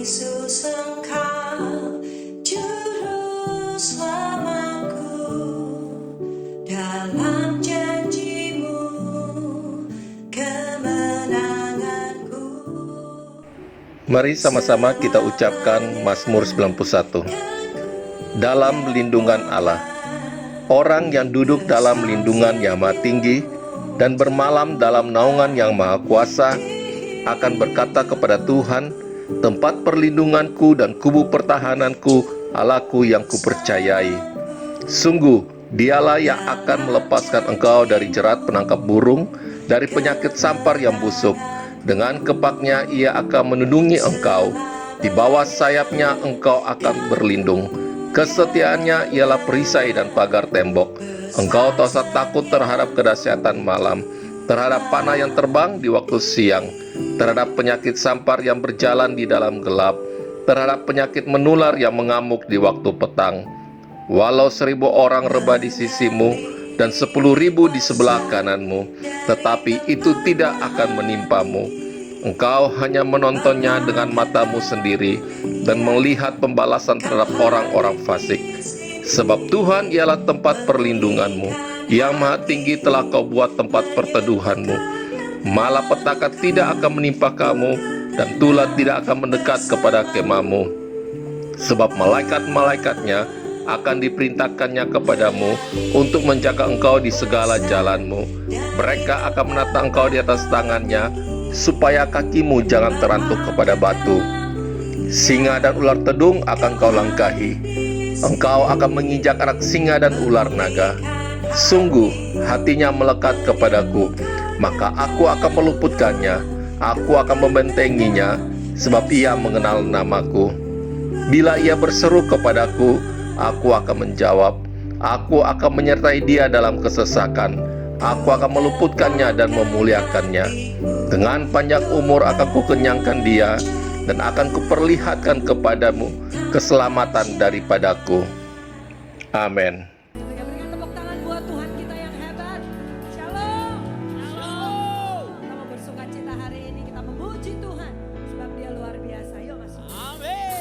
Yesus Engkau Juru Selamatku, dalam janji-Mu kemenanganku. Mari sama-sama kita ucapkan Mazmur 91. Dalam lindungan Allah. Orang yang duduk dalam lindungan yang maha tinggi dan bermalam dalam naungan yang maha kuasa akan berkata kepada Tuhan, tempat perlindunganku dan kubu pertahananku, Allahku yang kupercayai. Sungguh, dialah yang akan melepaskan engkau dari jerat penangkap burung, dari penyakit sampar yang busuk. Dengan kepaknya ia akan melindungi engkau, di bawah sayapnya engkau akan berlindung. Kesetiaannya ialah perisai dan pagar tembok. Engkau tak usah takut terhadap kedahsyatan malam, terhadap panah yang terbang di waktu siang, terhadap penyakit sampar yang berjalan di dalam gelap, terhadap penyakit menular yang mengamuk di waktu petang. Walau 1000 orang rebah di sisimu dan 10.000 di sebelah kananmu, tetapi itu tidak akan menimpamu. Engkau hanya menontonnya dengan matamu sendiri dan melihat pembalasan terhadap orang-orang fasik. Sebab Tuhan ialah tempat perlindunganmu, yang maha tinggi telah kau buat tempat perteduhanmu. Malapetaka tidak akan menimpa kamu, dan tulah tidak akan mendekat kepada kemahmu. Sebab malaikat-malaikatnya akan diperintahkannya kepadamu untuk menjaga engkau di segala jalanmu. Mereka akan menata engkau di atas tangannya, supaya kakimu jangan terantuk kepada batu. Singa dan ular tedung akan kau langkahi. Engkau akan menginjak anak singa dan ular naga. Sungguh hatinya melekat kepadaku, maka aku akan meluputkannya. Aku akan membentenginya, sebab ia mengenal namaku. Bila ia berseru kepadaku, aku akan menjawab. Aku akan menyertai dia dalam kesesakan. Aku akan meluputkannya dan memuliakannya. Dengan panjang umur akan kukenyangkan dia, dan akan kuperlihatkan kepadamu keselamatan daripadaku. Amin. Berikan tepuk tangan buat Tuhan kita yang hebat. Shalom. Shalom. Kita mau bersuka cita hari ini, kita memuji Tuhan sebab Dia luar biasa. Yuk masuk. Amin.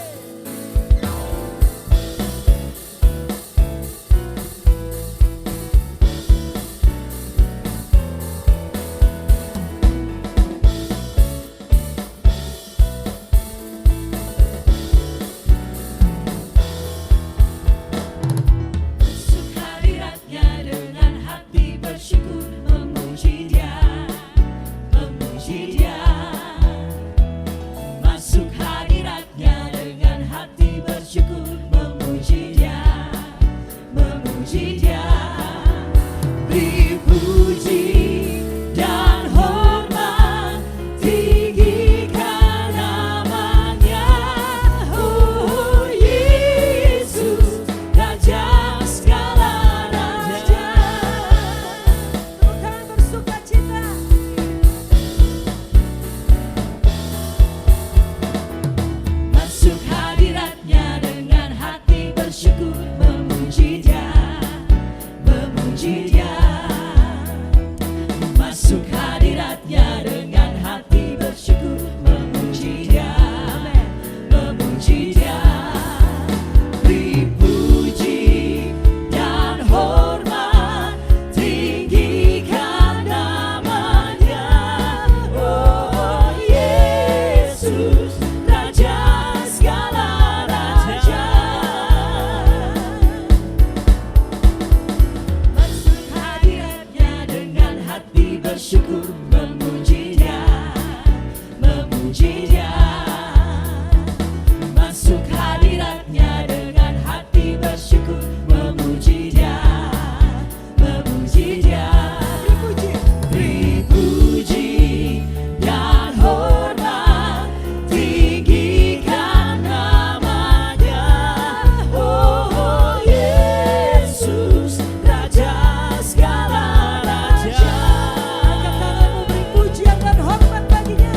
Angkat tanganmu, beri pujian dan hormat baginya.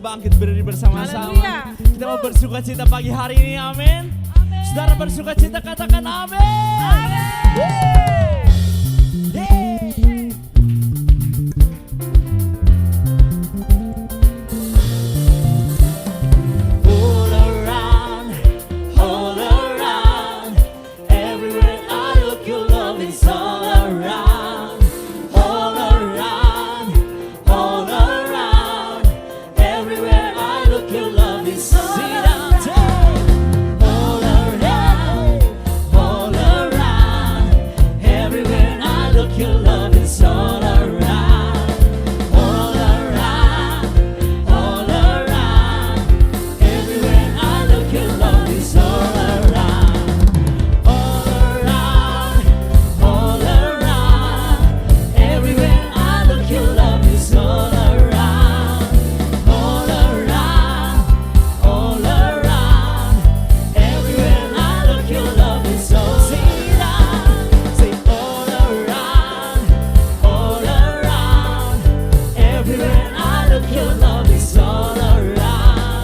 bangkit berdiri bersama-sama. Haleluya. Kita mau bersuka cita pagi hari ini, amin. Saudara bersuka cita, katakan amin. All around, everywhere I look, your love is all around. All around, everywhere I look, your love is all around. All around, everywhere I look, your love is all around. All around, everywhere I look, your love is all around. All around, everywhere I look, your love is all around. All around, everywhere I look, your love is all around. Say all around, everywhere I look, your love is all around.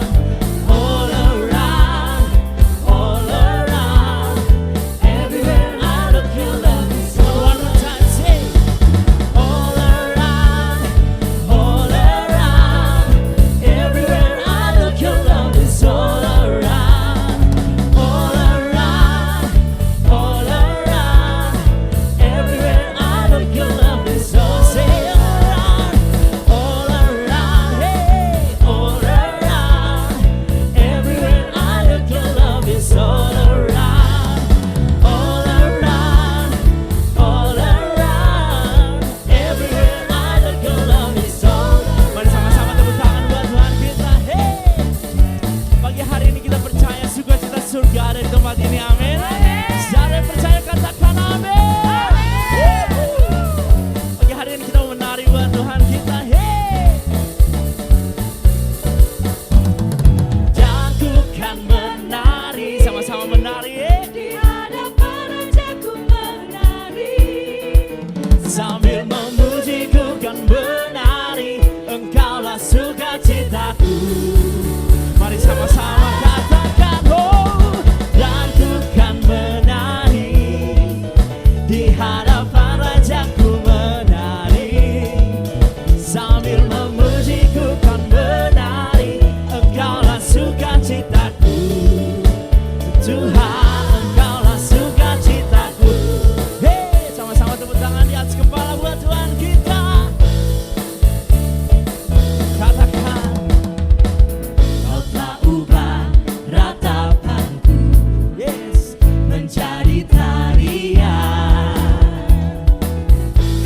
All around, everywhere I look, your love is all around. One more time, say all around, everywhere I look, your love is all around. All around, everywhere I look, your love is all say around. All around, hey, all around, everywhere I look, your love is all around. All around, everywhere I look, your love is all around. Mari sama-sama tepuk tangan buat Tuhan kita. Hey, pagi hari ini kita percaya sukacita surga ada di tempat ini, amin. Siapa yang percaya katakan amin. Pagi hari ini kita mau menari buat Tuhan kita. Hey, Dan ku kan menari, sama-sama menari. Hey. di hadapan Rajaku menari. Sambil memuji ku kan menari, Engkaulah sukacitaku. Mari sama-sama katakan oh. Dan ku kan menari, di hadapan Rajaku menari. Sambil memuji ku kan menari, Engkaulah sukacitaku. Tuhan, Engkaulah sukacitaku. Hey, sama-sama tepuk tangan di atas kepala buat Tuhan kita. Katakan Kau telah ubah ratapanku yes. menjadi tarian.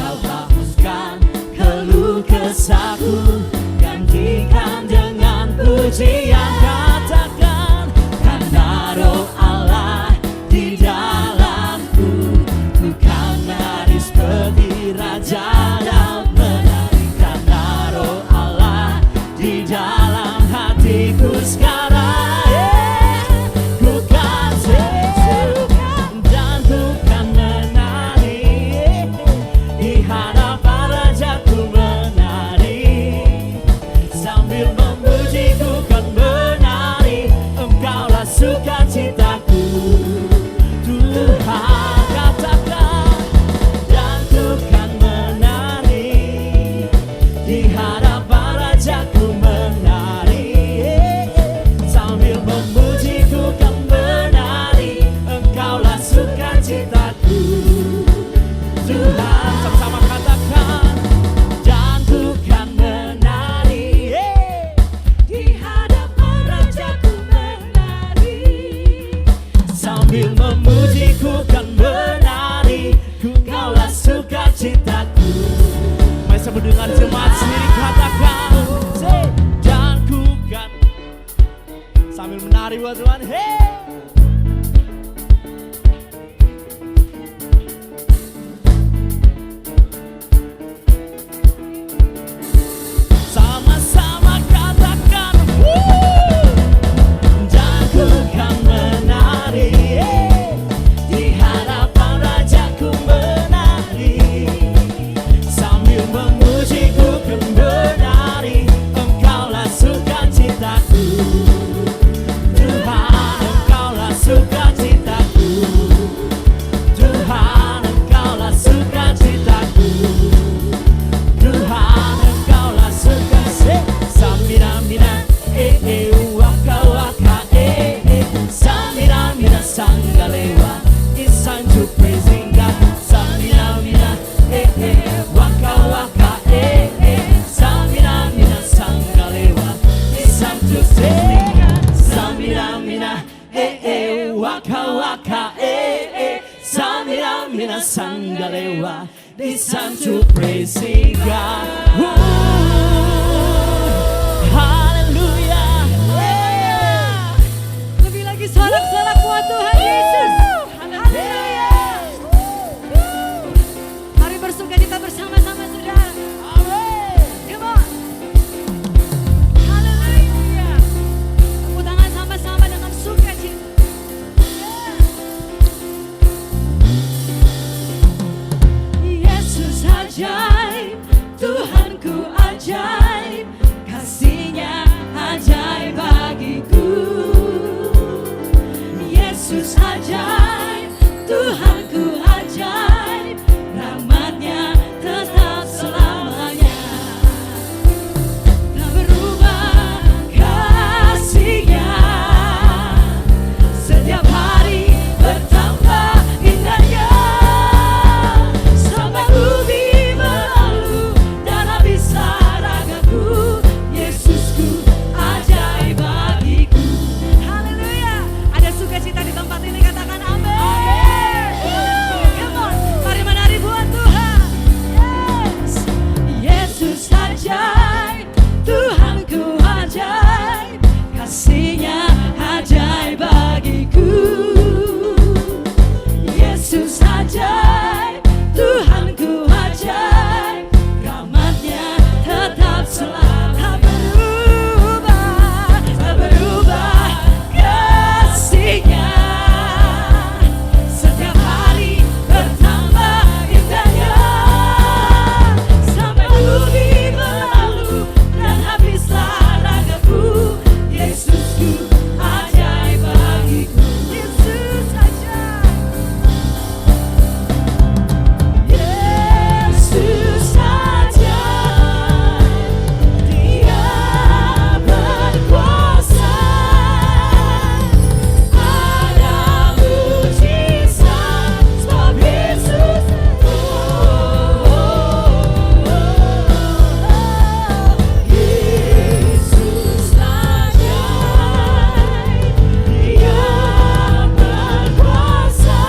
Kau hapuskan keluh kesahku, gantikan dengan pujian. Katakan karena roh Allah di dalamku, ku kan menari seperti raja dan menari. Karena roh Allah di dalam hatiku sekarang, ku kan dan ku kan menari, di hadapan Rajaku menari. Sambil memuji ku kan menari, Engkaulah sukacitaku. Tuhan, katakan dan ku kan menari, di hadapan Rajaku menari. Sambil memuji ku kan menari, Engkaulah sukacitaku. Tuhan, Sama-sama katakan dan ku kan menari, di hadapan Rajaku menari. Sambil memuji ku kan menari, Engkaulah sukacitaku. mari sebut dengan jemaat sendiri katakan say, dan ku kan sambil menari buat Tuhan. Hey. Sama-sama katakan dan ku kan menari, di hadapan Rajaku menari. Sambil memuji ku kan menari, Engkaulah sukacitaku. Sangalewa, it's time to praising God. Samina mina, waka waka, Samina mina, Sangalewa, it's time to praising God. Samina mina, waka waka, Samina mina, Sangalewa, it's time to praising God. Hallelujah. Lebih lagi sorak-sorak buat Tuhan Yesus. Haleluya. Mari bersukacita bersama-sama saudara. Come on. Haleluya. Tepuk tangan sama-sama dengan sukacita. Yesus ajaib, Tuhanku ajaib, kasih-Nya ajaib bagiku. Yesus ajaib, Tuhanku ajaib, rahmat-Nya tetap selamanya. Tak berubah kasih-Nya, setiap hari bertambah indahnya. Sampai bumi berlalu dan habislah ragaku, Yesusku ajaib bagiku. Haleluya. Ada sukacita di tempat ini, katakan amin. Come on. Mari menari buat Tuhan. Yes. Yesus ajaib, Tuhanku ajaib, kasih-Nya ajaib bagiku. Yesus ajaib, Tuhanku ajaib, rahmat-Nya tetap selalu. Tak berubah kasih-Nya, setiap hari bertambah indahnya. Sampai bumi berlalu dan habislah ragaku, Yesusku ajaib bagiku. Yesus ajaib. Yesus ajaib, Dia berkuasa. Ada mujizat sebab Yesus. Yesus ajaib, Dia berkuasa.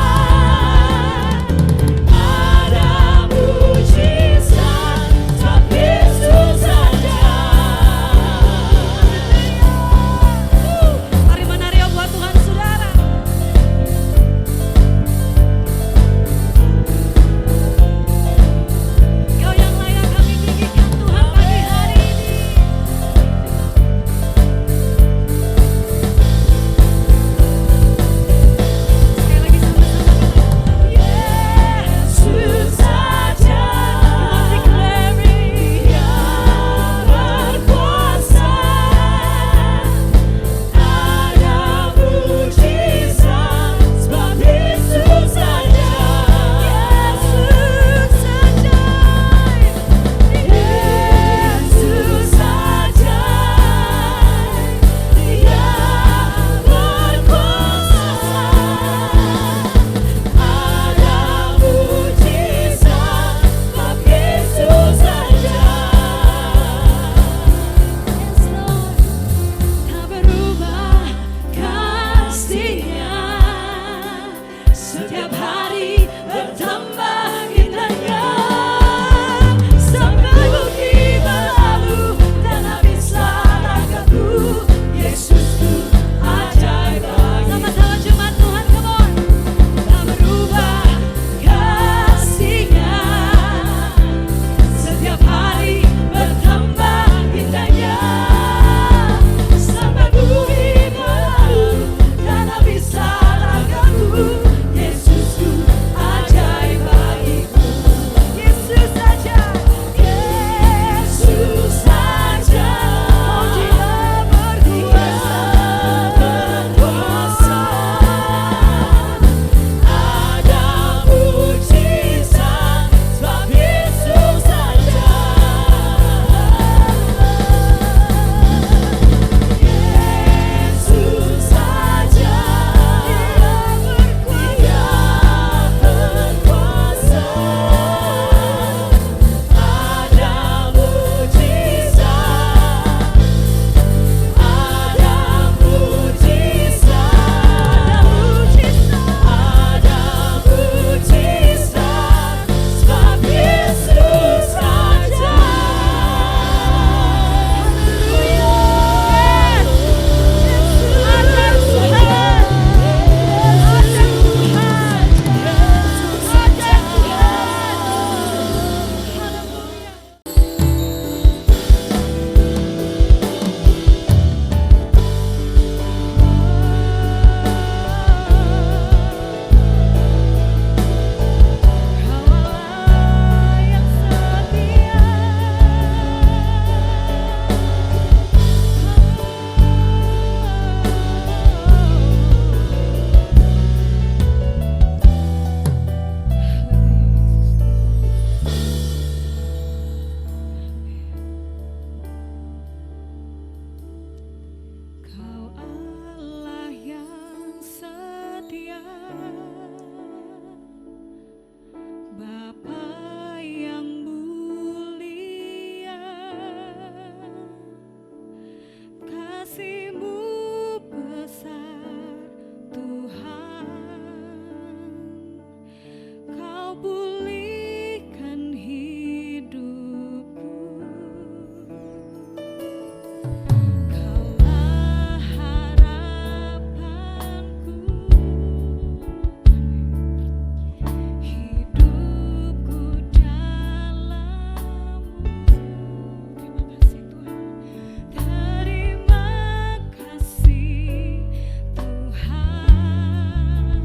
Ada mujizat sebab Yesus ajaib. Mari menari buat Tuhan saudara. Kau yang layak kami tinggikan Tuhan pagi hari ini. Sekali lagi sama-sama. Yesus ajaib, Dia berkuasa. Ada mujizat sebab Yesus ajaib. Yesus ajaib, Yesus ajaib, Dia berkuasa. Ada mujizat sebab Yesus ajaib. Yes Lord, tak berubah kasih-Nya, setiap hari bertambah indahnya. Sampai bumi berlalu dan habislah ragaku, Yesusku ajaib bagiku. Sama-sama jemaat Tuhan, come on. Tak berubah kasih-Nya, setiap hari bertambah indahnya. Sampai bumi berlalu dan habislah ragaku, Yesus pulihkan hidupku. Kaulah harapanku, hidupku dalam-Mu. Terima kasih Tuhan. Terima kasih Tuhan,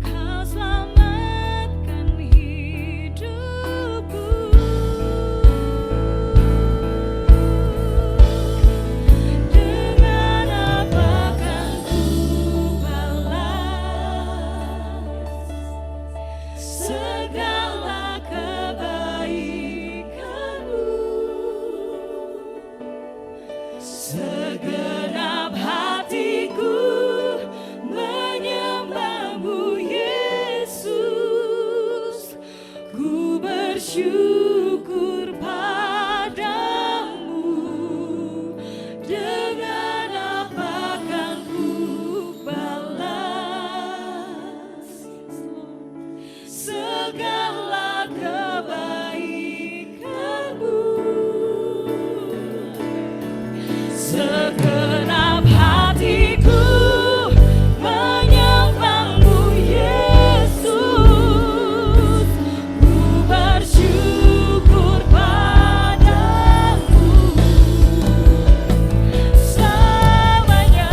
Kau selamatkan hidupku. Dengan apakah ku balas segala kebaikan-Mu? Segenap hatiku menyembah-Mu, Yesus. Ku bersyukur padamu. Dengan apakah ku balas segala kebaikan-Mu? Segenap hatiku menyembah-Mu, Yesus. Ku bersyukur padamu selamanya.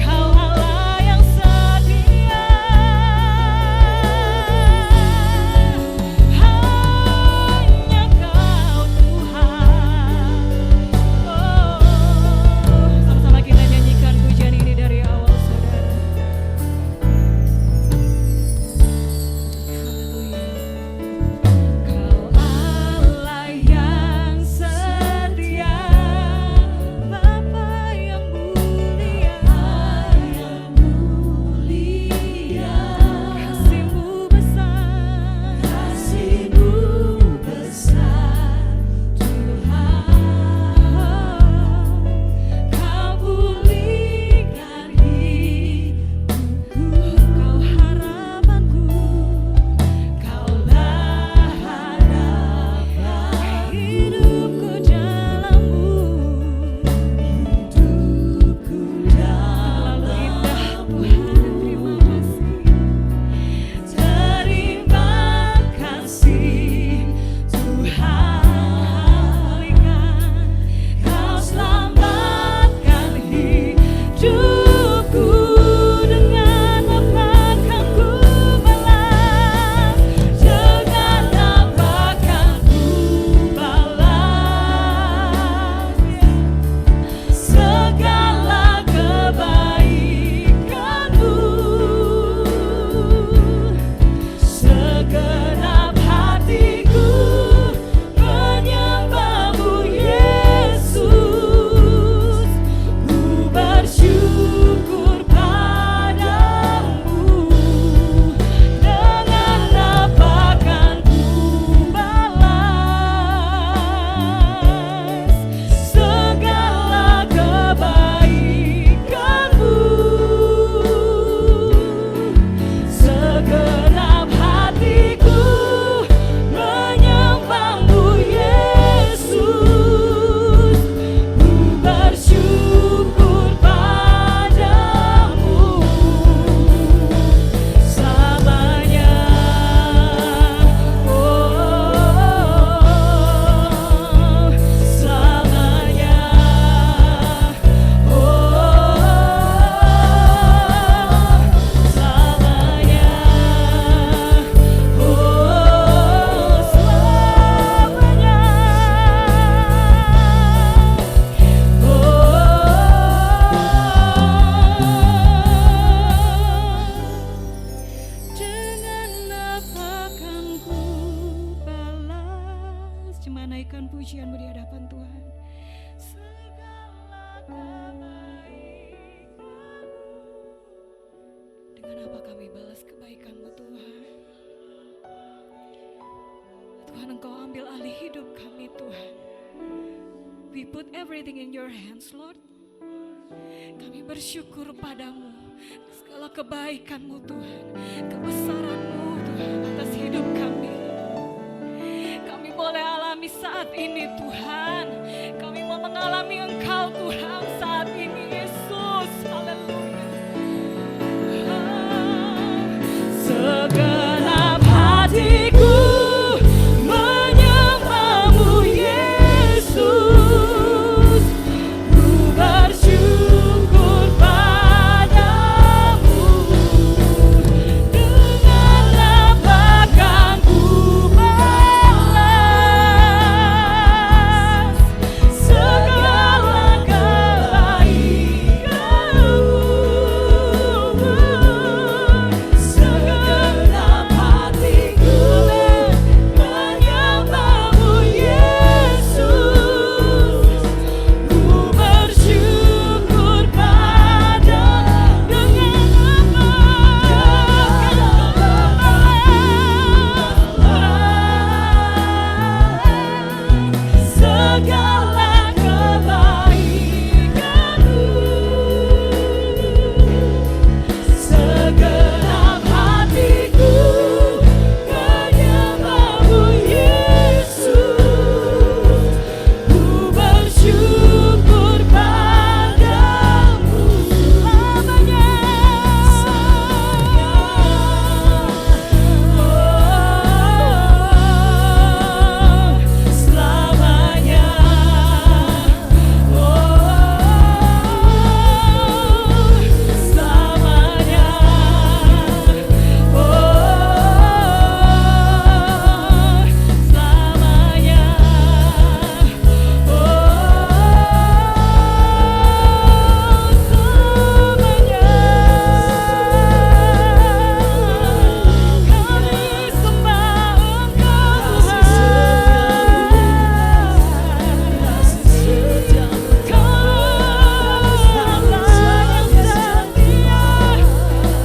Kau Allah yang setia, hanya Kau Tuhan. Oh, sama-sama kita nyanyikan pujian ini dari awal, saudara. Haleluya. Kau Allah yang setia, Bapa yang mulia, kasih-Mu besar, Tuhan. Kau pulihkan hidupku, Kau harapanku, Kaulah harapan hidupku dalam-Mu. Terlalu indah Tuhan, terima kasih. Terima kasih Tuhan, Kau selamatkan hidupku. Dengan apakah ku balas, dengan apakah ku balas segala kebaikan-Mu? Segenap hatiku menyembah-Mu, Yesus. Ku bersyukur padamu. Dengan apakah ku balas segala kebaikan-Mu? Segenap hatiku menyembah-Mu, Yesus. Ku bersyukur padamu selamanya. Oh, selamanya. Dengan apakah ku balas? Cuma naikkan pujian-Mu di hadapan Tuhan. Segala kebaikan-Mu. Dengan apa kami balas kebaikan-Mu, Tuhan? Tuhan, Engkau ambil alih hidup kami, Tuhan. We put everything in your hands, Lord. Kami bersyukur padamu, segala kebaikan-Mu Tuhan, kebesaran-Mu Tuhan atas hidup kami. Kami boleh alami saat ini Tuhan, kami mau mengalami Engkau Tuhan saat ini Yesus, haleluya. Segenap hatiku menyembah-Mu Yesus, ku bersyukur padamu, dengan lapang akan ku balas segala kebaikan-Mu. Segenap hatiku menyembah-Mu Yesus, ku bersyukur padamu, dengan segala kebaikan-Mu. Segenap hatiku menyembah-Mu Yesus, ku bersyukur padamu selamanya. Selamanya. Selamanya. Selamanya. Kami sembah Engkau Tuhan, Kau Allah yang setia,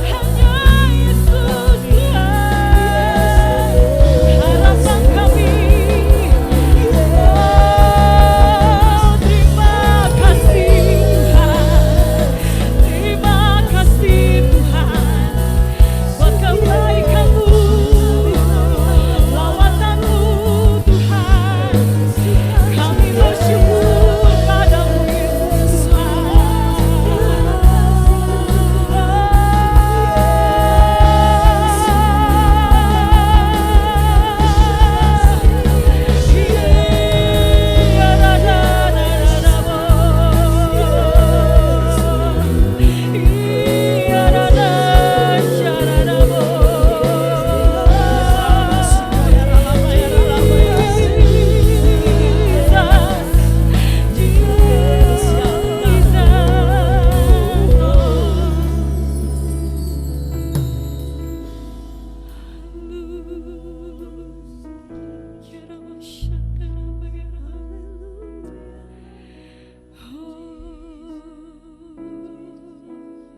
hanya Yesus Tuhan, harapan kami. Terima kasih Tuhan, terima kasih Tuhan, buat kebaikan-Mu, lawatan-Mu Tuhan. Kami bersyukur padamu Yesus.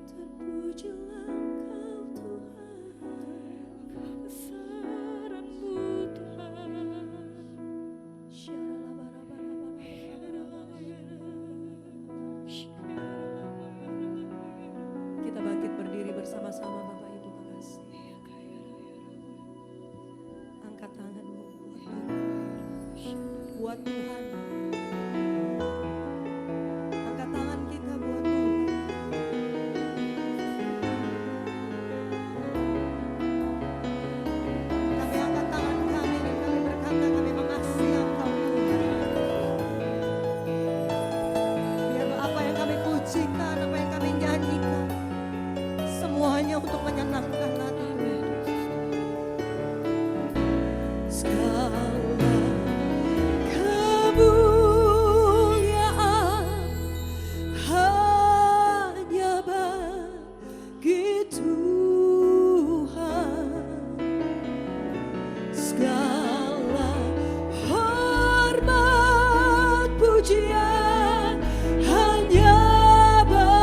Terpujilah Engkau Tuhan, kebesaran-Mu Tuhan. Kita bangkit berdiri bersama-sama Bapak Ibu kekasih. Angkat tanganmu buat Tuhan. Angkat tangan kita buat Tuhan. Kami angkat tangan kami dan kami berkata kami mengasihi Engkau Tuhan. Biar apa yang kami pujikan, apa yang kami nyanyikan, semuanya untuk menyenangkan hati Tuhan. Segala kemuliaan hanya bagi Tuhan. Segala hormat pujian hanya bagi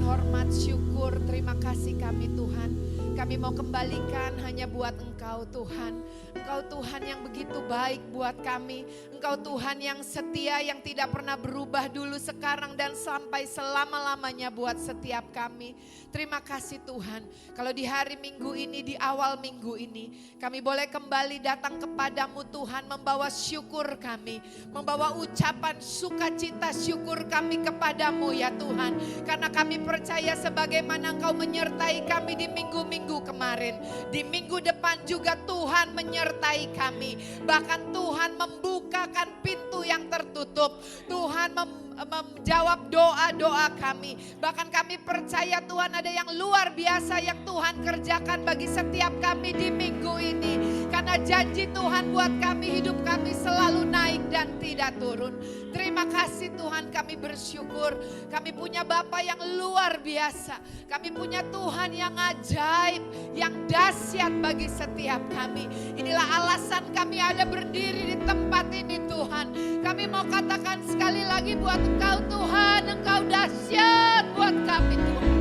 hormat, syukur, terima kasih kami Tuhan. Kami mau kembalikan hanya buat Engkau Tuhan. Engkau Tuhan yang begitu baik buat kami. Engkau Tuhan yang setia, yang tidak pernah berubah dulu, sekarang, dan sampai selama-lamanya buat setiap kami. Terima kasih Tuhan. Kalau di hari Minggu ini, di awal minggu ini, kami boleh kembali datang kepadamu Tuhan, membawa syukur kami, membawa ucapan sukacita syukur kami kepadamu ya Tuhan. Karena kami percaya sebagaimana Engkau menyertai kami di minggu-minggu kemarin, di minggu depan juga Tuhan menyertai kami. Bahkan Tuhan membukakan pintu yang tertutup. Tuhan menjawab doa-doa kami. Bahkan kami percaya Tuhan ada yang luar biasa yang Tuhan kerjakan bagi setiap kami di minggu ini. Karena janji Tuhan buat kami, hidup kami selalu naik dan tidak turun. Terima kasih Tuhan, kami bersyukur. Kami punya Bapa yang luar biasa. Kami punya Tuhan yang ajaib, yang dahsyat bagi setiap kami. Inilah alasan kami ada berdiri di tempat ini Tuhan. Kami mau katakan sekali lagi buat Engkau Tuhan, Engkau dahsyat buat kami Tuhan.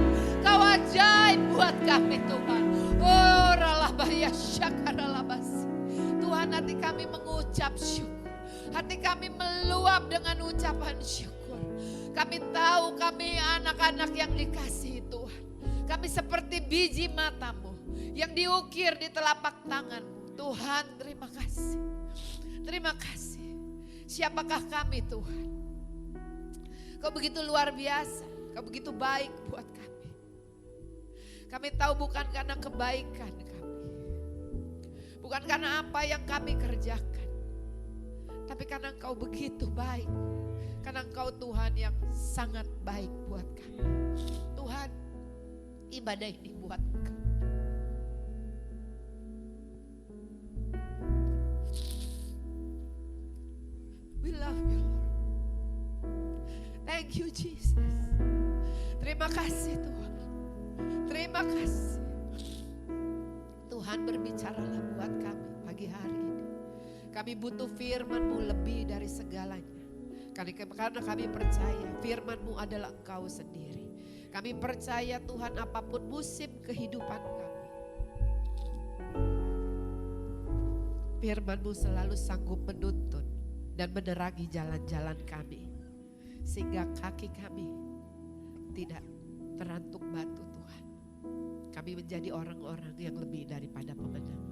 Engkau ajaib buat kami Tuhan. Oh ralabaya syakaralabasi. Tuhan, hati kami mengucap syukur. Hati kami meluap dengan ucapan syukur. Kami tahu kami anak-anak yang dikasihi Tuhan. Kami seperti biji matamu yang diukir di telapak tanganmu. Tuhan, terima kasih. Terima kasih. Siapakah kami Tuhan? Kau begitu luar biasa. Kau begitu baik buat kami. Kami tahu bukan karena kebaikan kami. Bukan karena apa yang kami kerjakan. Tapi karena Engkau begitu baik. Karena Engkau Tuhan yang sangat baik buat kami. Tuhan, ibadah ini buat Engkau. We love you Lord. Thank you Jesus. Terima kasih Tuhan. Terima kasih. Tuhan, berbicaralah buat kami pagi hari ini. Kami butuh firman-Mu lebih dari segalanya. Karena kami percaya firman-Mu adalah Engkau sendiri. Kami percaya Tuhan, apapun musim kehidupan kami, firman-Mu selalu sanggup menuntun dan menerangi jalan-jalan kami. Sehingga kaki kami tidak terantuk batu Tuhan. Kami menjadi orang-orang yang lebih daripada pemenang.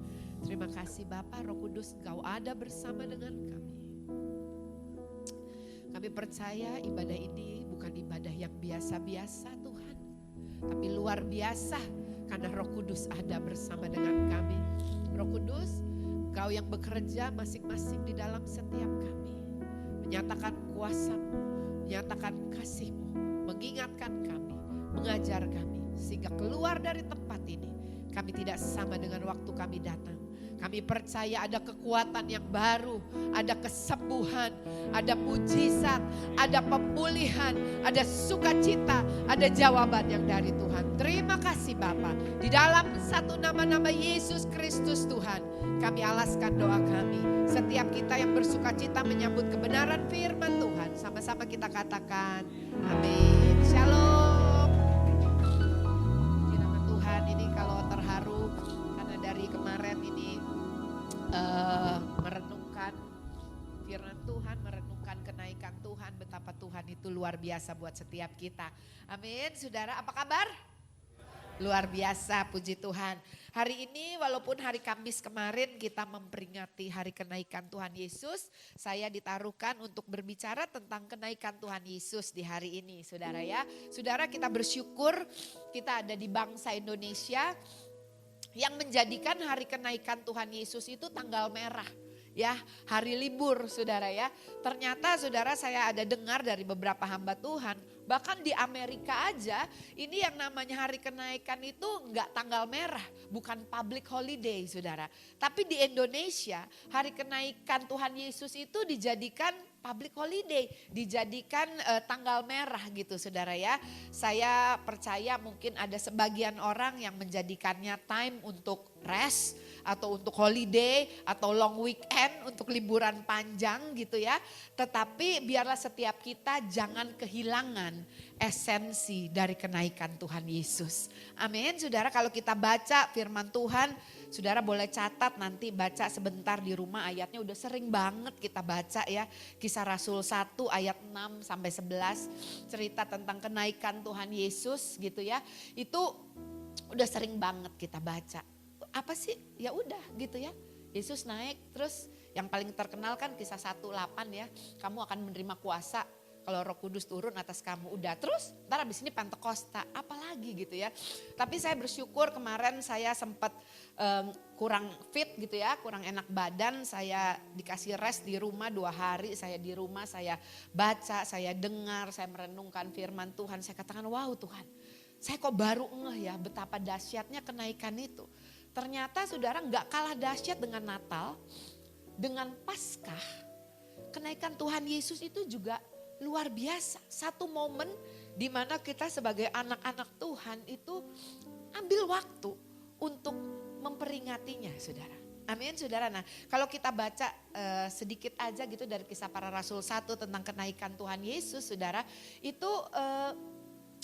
Terima kasih Bapa, Roh Kudus, Engkau ada bersama dengan kami. Kami percaya ibadah ini bukan ibadah yang biasa-biasa Tuhan. Tapi luar biasa karena Roh Kudus ada bersama dengan kami. Roh Kudus, Engkau yang bekerja masing-masing di dalam setiap kami. Menyatakan kuasa-Mu, menyatakan kasih-Mu, mengingatkan kami, mengajar kami. Sehingga keluar dari tempat ini, kami tidak sama dengan waktu kami datang. Kami percaya ada kekuatan yang baru, ada kesembuhan, ada mujizat, ada pemulihan, ada sukacita, ada jawaban yang dari Tuhan. Terima kasih Bapa. Di dalam satu nama-nama Yesus Kristus Tuhan, kami alaskan doa kami. Setiap kita yang bersukacita menyambut kebenaran firman Tuhan, sama-sama kita katakan amin. Shalom. Puji nama Tuhan. Ini kalau terharu karena dari kemarin ini merenungkan firman Tuhan, merenungkan kenaikan Tuhan, betapa Tuhan itu luar biasa buat setiap kita. Amin. Saudara, apa kabar? Luar biasa, puji Tuhan. Hari ini walaupun hari Kamis kemarin kita memperingati hari kenaikan Tuhan Yesus, saya ditaruhkan untuk berbicara tentang kenaikan Tuhan Yesus di hari ini, saudara ya. Saudara, kita bersyukur kita ada di bangsa Indonesia yang menjadikan hari kenaikan Tuhan Yesus itu tanggal merah. Ya, hari libur saudara ya. Ternyata saudara, saya ada dengar dari beberapa hamba Tuhan, bahkan di Amerika aja ini yang namanya hari kenaikan itu enggak tanggal merah, bukan public holiday saudara. Tapi di Indonesia hari kenaikan Tuhan Yesus itu dijadikan public holiday, dijadikan tanggal merah gitu saudara ya. Saya percaya mungkin ada sebagian orang yang menjadikannya time untuk rest, atau untuk holiday, atau long weekend, untuk liburan panjang gitu ya. Tetapi biarlah setiap kita jangan kehilangan esensi dari kenaikan Tuhan Yesus. Amin. Saudara, kalau kita baca firman Tuhan, saudara boleh catat nanti baca sebentar di rumah, ayatnya udah sering banget kita baca ya. Kisah Rasul 1 ayat 6 sampai 11 cerita tentang kenaikan Tuhan Yesus gitu ya. Itu udah sering banget kita baca. Apa sih? Ya udah gitu ya. Yesus naik, terus yang paling terkenal kan kisah 1:8 ya. Kamu akan menerima kuasa kalau Roh Kudus turun atas kamu. Udah, terus ntar abis ini Pentakosta, apalagi gitu ya. Tapi saya bersyukur kemarin saya sempat kurang fit gitu ya, kurang enak badan. Saya dikasih rest di rumah 2 hari, saya di rumah, saya baca, saya dengar, saya merenungkan firman Tuhan. Saya katakan, wow Tuhan, saya kok baru ngeh ya betapa dahsyatnya kenaikan itu. Ternyata saudara nggak kalah dahsyat dengan Natal, dengan Paskah. Kenaikan Tuhan Yesus itu juga luar biasa. Satu momen di mana kita sebagai anak-anak Tuhan itu ambil waktu untuk memperingatinya, saudara. Amin, saudara. Nah, kalau kita baca sedikit aja gitu dari Kisah Para Rasul 1 tentang kenaikan Tuhan Yesus, saudara, itu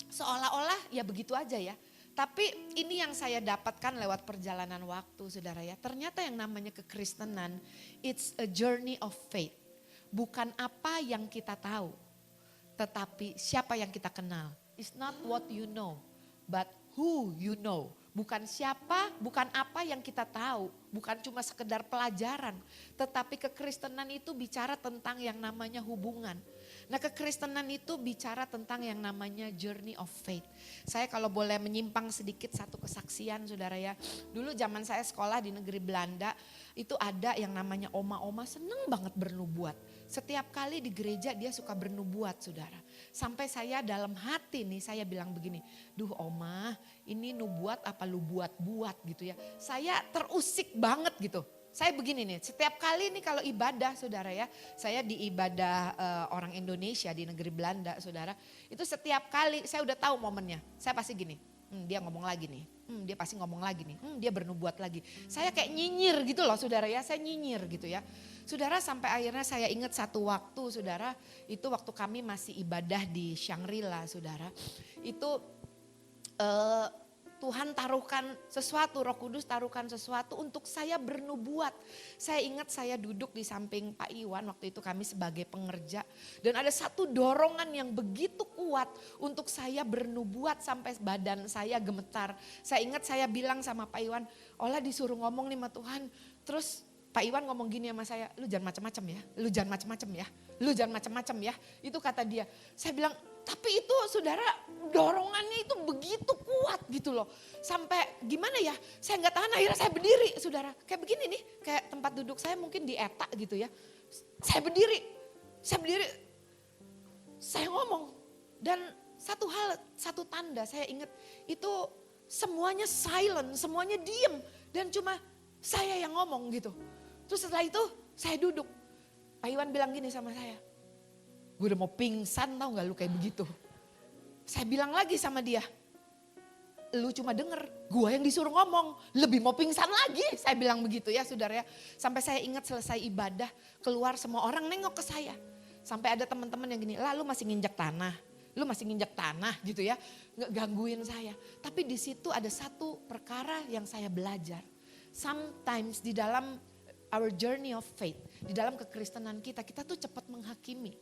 seolah-olah ya begitu aja ya. Tapi ini yang saya dapatkan lewat perjalanan waktu, saudara ya. Ternyata yang namanya kekristenan, it's a journey of faith. Bukan apa yang kita tahu, tetapi siapa yang kita kenal. It's not what you know, but who you know. Bukan siapa, bukan apa yang kita tahu, bukan cuma sekedar pelajaran. Tetapi kekristenan itu bicara tentang yang namanya hubungan. Nah, kekristenan itu bicara tentang yang namanya journey of faith. Saya kalau boleh menyimpang sedikit satu kesaksian, saudara ya. Dulu zaman saya sekolah di negeri Belanda, itu ada yang namanya oma-oma seneng banget bernubuat. Setiap kali di gereja dia suka bernubuat, saudara. Sampai saya dalam hati nih, saya bilang begini, duh oma, ini nubuat apa lu buat-buat gitu ya. Saya terusik banget gitu. Saya begini nih, setiap kali nih kalau ibadah, saudara ya. Saya di ibadah orang Indonesia di negeri Belanda, saudara. Itu setiap kali saya udah tahu momennya. Saya pasti gini, dia ngomong lagi nih. Dia pasti ngomong lagi nih. Dia bernubuat lagi. Saya kayak nyinyir gitu loh, saudara ya. Saya nyinyir gitu ya. Saudara, sampai akhirnya saya ingat satu waktu, saudara. Itu waktu kami masih ibadah di Shangri-La, saudara. Itu Tuhan taruhkan sesuatu, Roh Kudus taruhkan sesuatu untuk saya bernubuat. Saya ingat saya duduk di samping Pak Iwan, waktu itu kami sebagai pengerja. Dan ada satu dorongan yang begitu kuat untuk saya bernubuat sampai badan saya gemetar. Saya ingat saya bilang sama Pak Iwan, Ola disuruh ngomong nih sama Tuhan. Terus Pak Iwan ngomong gini sama saya, lu jangan macam-macam ya, lu jangan macam-macam ya, lu jangan macam-macam ya. Itu kata dia. Saya bilang, tapi itu saudara dorongannya itu begitu kuat gitu loh. Sampai gimana ya, saya nggak tahan, akhirnya saya berdiri saudara. Kayak begini nih, kayak tempat duduk saya mungkin di ETA gitu ya. Saya berdiri, saya ngomong. Dan satu hal, satu tanda saya ingat itu semuanya silent, semuanya diem. Dan cuma saya yang ngomong gitu. Terus setelah itu saya duduk. Pak Iwan bilang gini sama saya, gue udah mau pingsan tau gak lu kayak begitu. Saya bilang lagi sama dia, lu cuma denger, gue yang disuruh ngomong, lebih mau pingsan lagi. Saya bilang begitu ya saudara ya. Sampai saya ingat selesai ibadah, keluar semua orang nengok ke saya. Sampai ada teman-teman yang gini, lah lu masih nginjak tanah. Lu masih nginjak tanah gitu ya, gangguin saya. Tapi di situ ada satu perkara yang saya belajar. Sometimes di dalam our journey of faith, di dalam kekristenan kita tuh cepat menghakimi.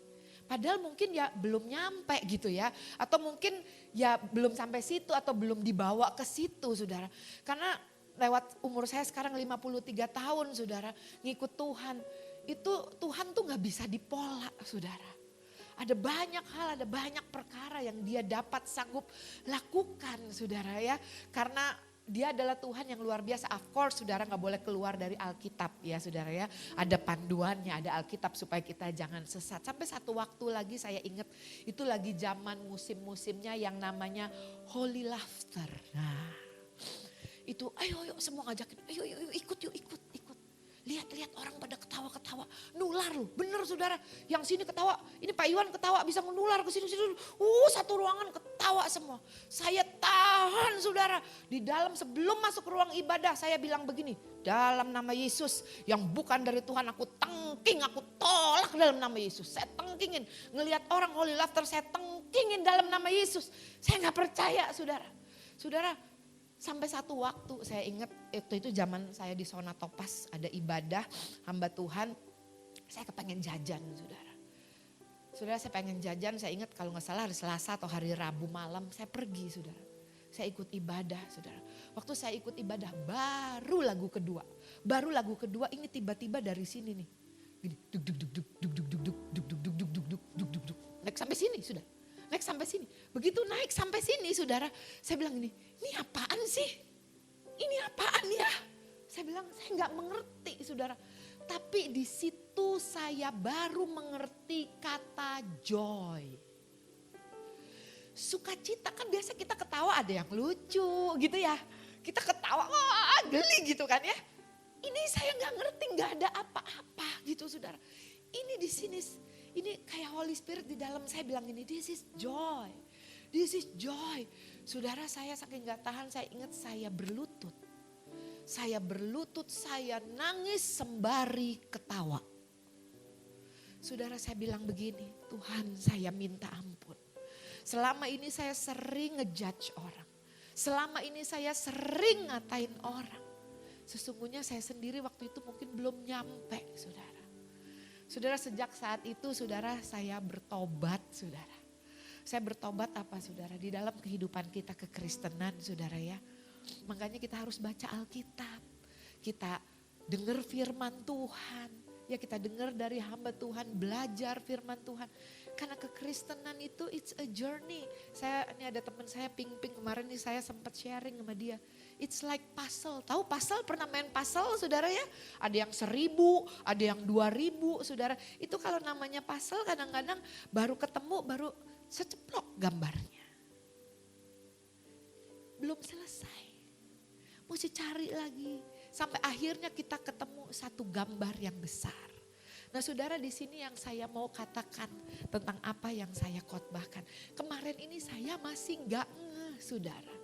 Padahal mungkin ya belum nyampe gitu ya. Atau mungkin ya belum sampai situ atau belum dibawa ke situ saudara. Karena lewat umur saya sekarang 53 tahun saudara ngikut Tuhan. Itu Tuhan tuh gak bisa dipola saudara. Ada banyak hal, ada banyak perkara yang dia dapat sanggup lakukan saudara ya. Karena dia adalah Tuhan yang luar biasa. Of course saudara gak boleh keluar dari Alkitab ya saudara ya. Ada panduannya, ada Alkitab supaya kita jangan sesat. Sampai satu waktu lagi saya ingat itu lagi zaman musim-musimnya yang namanya Holy Laughter. Nah itu ayo semua ngajakin, ayo ikut yuk ikut. Lihat-lihat orang pada ketawa-ketawa. Nular loh, bener saudara. Yang sini ketawa, ini Pak Iwan ketawa bisa menular ke sini-sini. Satu ruangan ketawa semua. Saya tahan saudara. Di dalam sebelum masuk ruang ibadah saya bilang begini. Dalam nama Yesus yang bukan dari Tuhan aku tengking, aku tolak dalam nama Yesus. Saya tengkingin, ngelihat orang holy laughter saya tengkingin dalam nama Yesus. Saya gak percaya saudara. Saudara, sampai satu waktu saya ingat itu zaman saya di Zona Topaz ada ibadah hamba Tuhan. Saya kepengen jajan saudara. Saudara saya pengen jajan, saya ingat kalau gak salah hari Selasa atau hari Rabu malam saya pergi saudara. Saya ikut ibadah saudara. Waktu saya ikut ibadah baru lagu kedua. Baru lagu kedua ini tiba-tiba dari sini nih. Gini, duk duk duk duk duk duk duk duk duk duk duk duk duk duk duk duk. Naik sampai sini sudah. Naik sampai sini. Begitu naik sampai sini saudara. Saya bilang ini apaan sih? Ini apaan ya? Saya bilang saya nggak mengerti saudara. Tapi di situ saya baru mengerti kata joy. Sukacita kan biasa kita ketawa ada yang lucu gitu ya. Kita ketawa, wah geli gitu kan ya. Ini saya nggak ngerti, nggak ada apa-apa gitu saudara. Ini di sini, ini kayak Holy Spirit di dalam saya bilang ini, this is joy. This is joy. Saudara saya saking gak tahan, saya ingat saya berlutut. Saya berlutut, saya nangis sembari ketawa. Saudara saya bilang begini, Tuhan saya minta ampun. Selama ini saya sering ngejudge orang. Selama ini saya sering ngatain orang. Sesungguhnya saya sendiri waktu itu mungkin belum nyampe saudara. Saudara sejak saat itu saudara saya bertobat saudara. Saya bertobat apa saudara? Di dalam kehidupan kita kekristenan saudara ya. Makanya kita harus baca Alkitab. Kita dengar firman Tuhan. Ya kita dengar dari hamba Tuhan, belajar firman Tuhan. Karena kekristenan itu it's a journey. Ini ada teman saya Ping-Ping kemarin nih saya sempat sharing sama dia. It's like puzzle. Tahu puzzle, pernah main puzzle saudara ya? Ada yang 1.000, ada yang 2.000 saudara. Itu kalau namanya puzzle kadang-kadang baru ketemu, baru seceplok gambarnya. Belum selesai. Mesti cari lagi. Sampai akhirnya kita ketemu satu gambar yang besar. Nah saudara di sini yang saya mau katakan tentang apa yang saya khotbahkan. Kemarin ini saya masih gak ngeh saudara.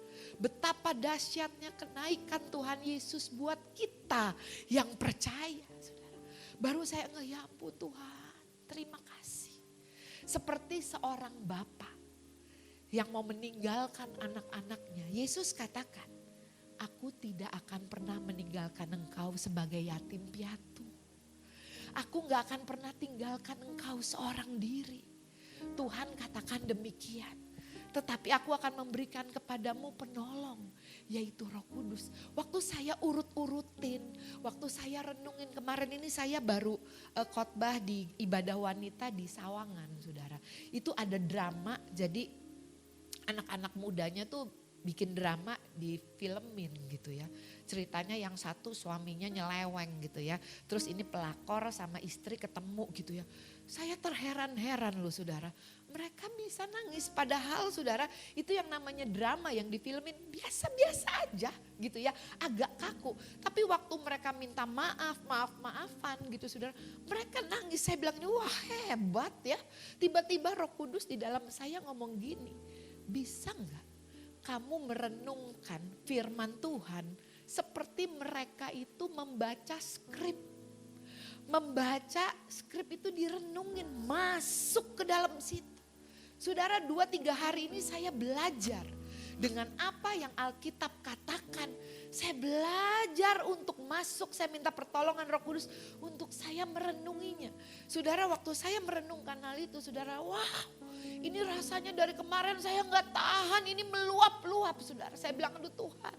Betapa dahsyatnya kenaikan Tuhan Yesus buat kita yang percaya saudara. Baru saya ngeh ya ampun Tuhan terima kasih. Seperti seorang bapak yang mau meninggalkan anak-anaknya. Yesus katakan. Aku tidak akan pernah meninggalkan engkau sebagai yatim piatu. Aku gak akan pernah tinggalkan engkau seorang diri. Tuhan katakan demikian. Tetapi aku akan memberikan kepadamu penolong. Yaitu Roh Kudus. Waktu saya urut-urutin. Waktu saya renungin kemarin ini saya baru khotbah di ibadah wanita di Sawangan saudara. Itu ada drama jadi anak-anak mudanya tuh bikin drama di filmin gitu ya. Ceritanya yang satu suaminya nyeleweng gitu ya. Terus ini pelakor sama istri ketemu gitu ya. Saya terheran-heran loh saudara. Mereka bisa nangis padahal saudara itu yang namanya drama yang di filmin biasa-biasa aja gitu ya. Agak kaku. Tapi waktu mereka minta maafan gitu saudara. Mereka nangis. Saya bilang wah hebat ya. Tiba-tiba Roh Kudus di dalam saya ngomong gini. Bisa enggak? Kamu merenungkan firman Tuhan seperti mereka itu membaca skrip. Membaca skrip itu direnungin masuk ke dalam situ. Saudara 2-3 hari ini saya belajar dengan apa yang Alkitab katakan. Saya belajar untuk masuk, saya minta pertolongan Roh Kudus untuk saya merenunginya. Saudara waktu saya merenungkan hal itu saudara wah ini rasanya dari kemarin saya gak tahan ini meluap-luap saudara. Saya bilang aduh Tuhan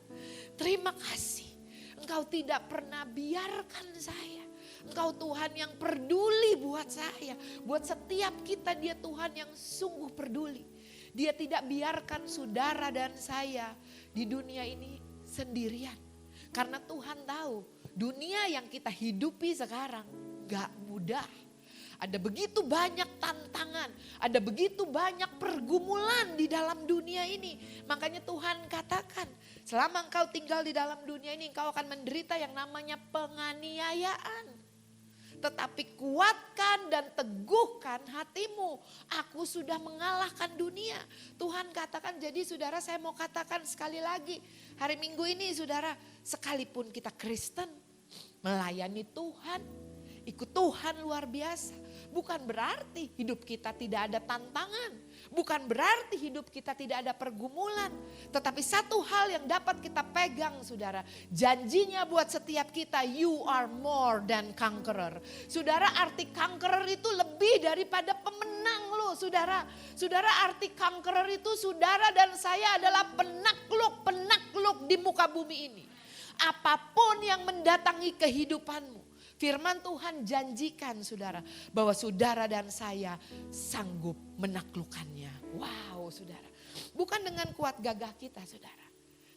terima kasih engkau tidak pernah biarkan saya. Engkau Tuhan yang peduli buat saya. Buat setiap kita dia Tuhan yang sungguh peduli. Dia tidak biarkan saudara dan saya di dunia ini sendirian. Karena Tuhan tahu dunia yang kita hidupi sekarang gak mudah. Ada begitu banyak tantangan, ada begitu banyak pergumulan di dalam dunia ini. Makanya Tuhan katakan, selama engkau tinggal di dalam dunia ini, engkau akan menderita yang namanya penganiayaan. Tetapi kuatkan dan teguhkan hatimu. Aku sudah mengalahkan dunia. Tuhan katakan, jadi saudara saya mau katakan sekali lagi. Hari Minggu ini saudara, sekalipun kita Kristen, melayani Tuhan, ikut Tuhan luar biasa. Bukan berarti hidup kita tidak ada tantangan. Bukan berarti hidup kita tidak ada pergumulan. Tetapi satu hal yang dapat kita pegang saudara. Janjinya buat setiap kita, you are more than conqueror. Saudara, arti conqueror itu lebih daripada pemenang loh saudara. Saudara, arti conqueror itu saudara dan saya adalah penakluk di muka bumi ini. Apapun yang mendatangi kehidupanmu. Firman Tuhan janjikan saudara, bahwa saudara dan saya sanggup menaklukkannya. Wow saudara, bukan dengan kuat gagah kita saudara,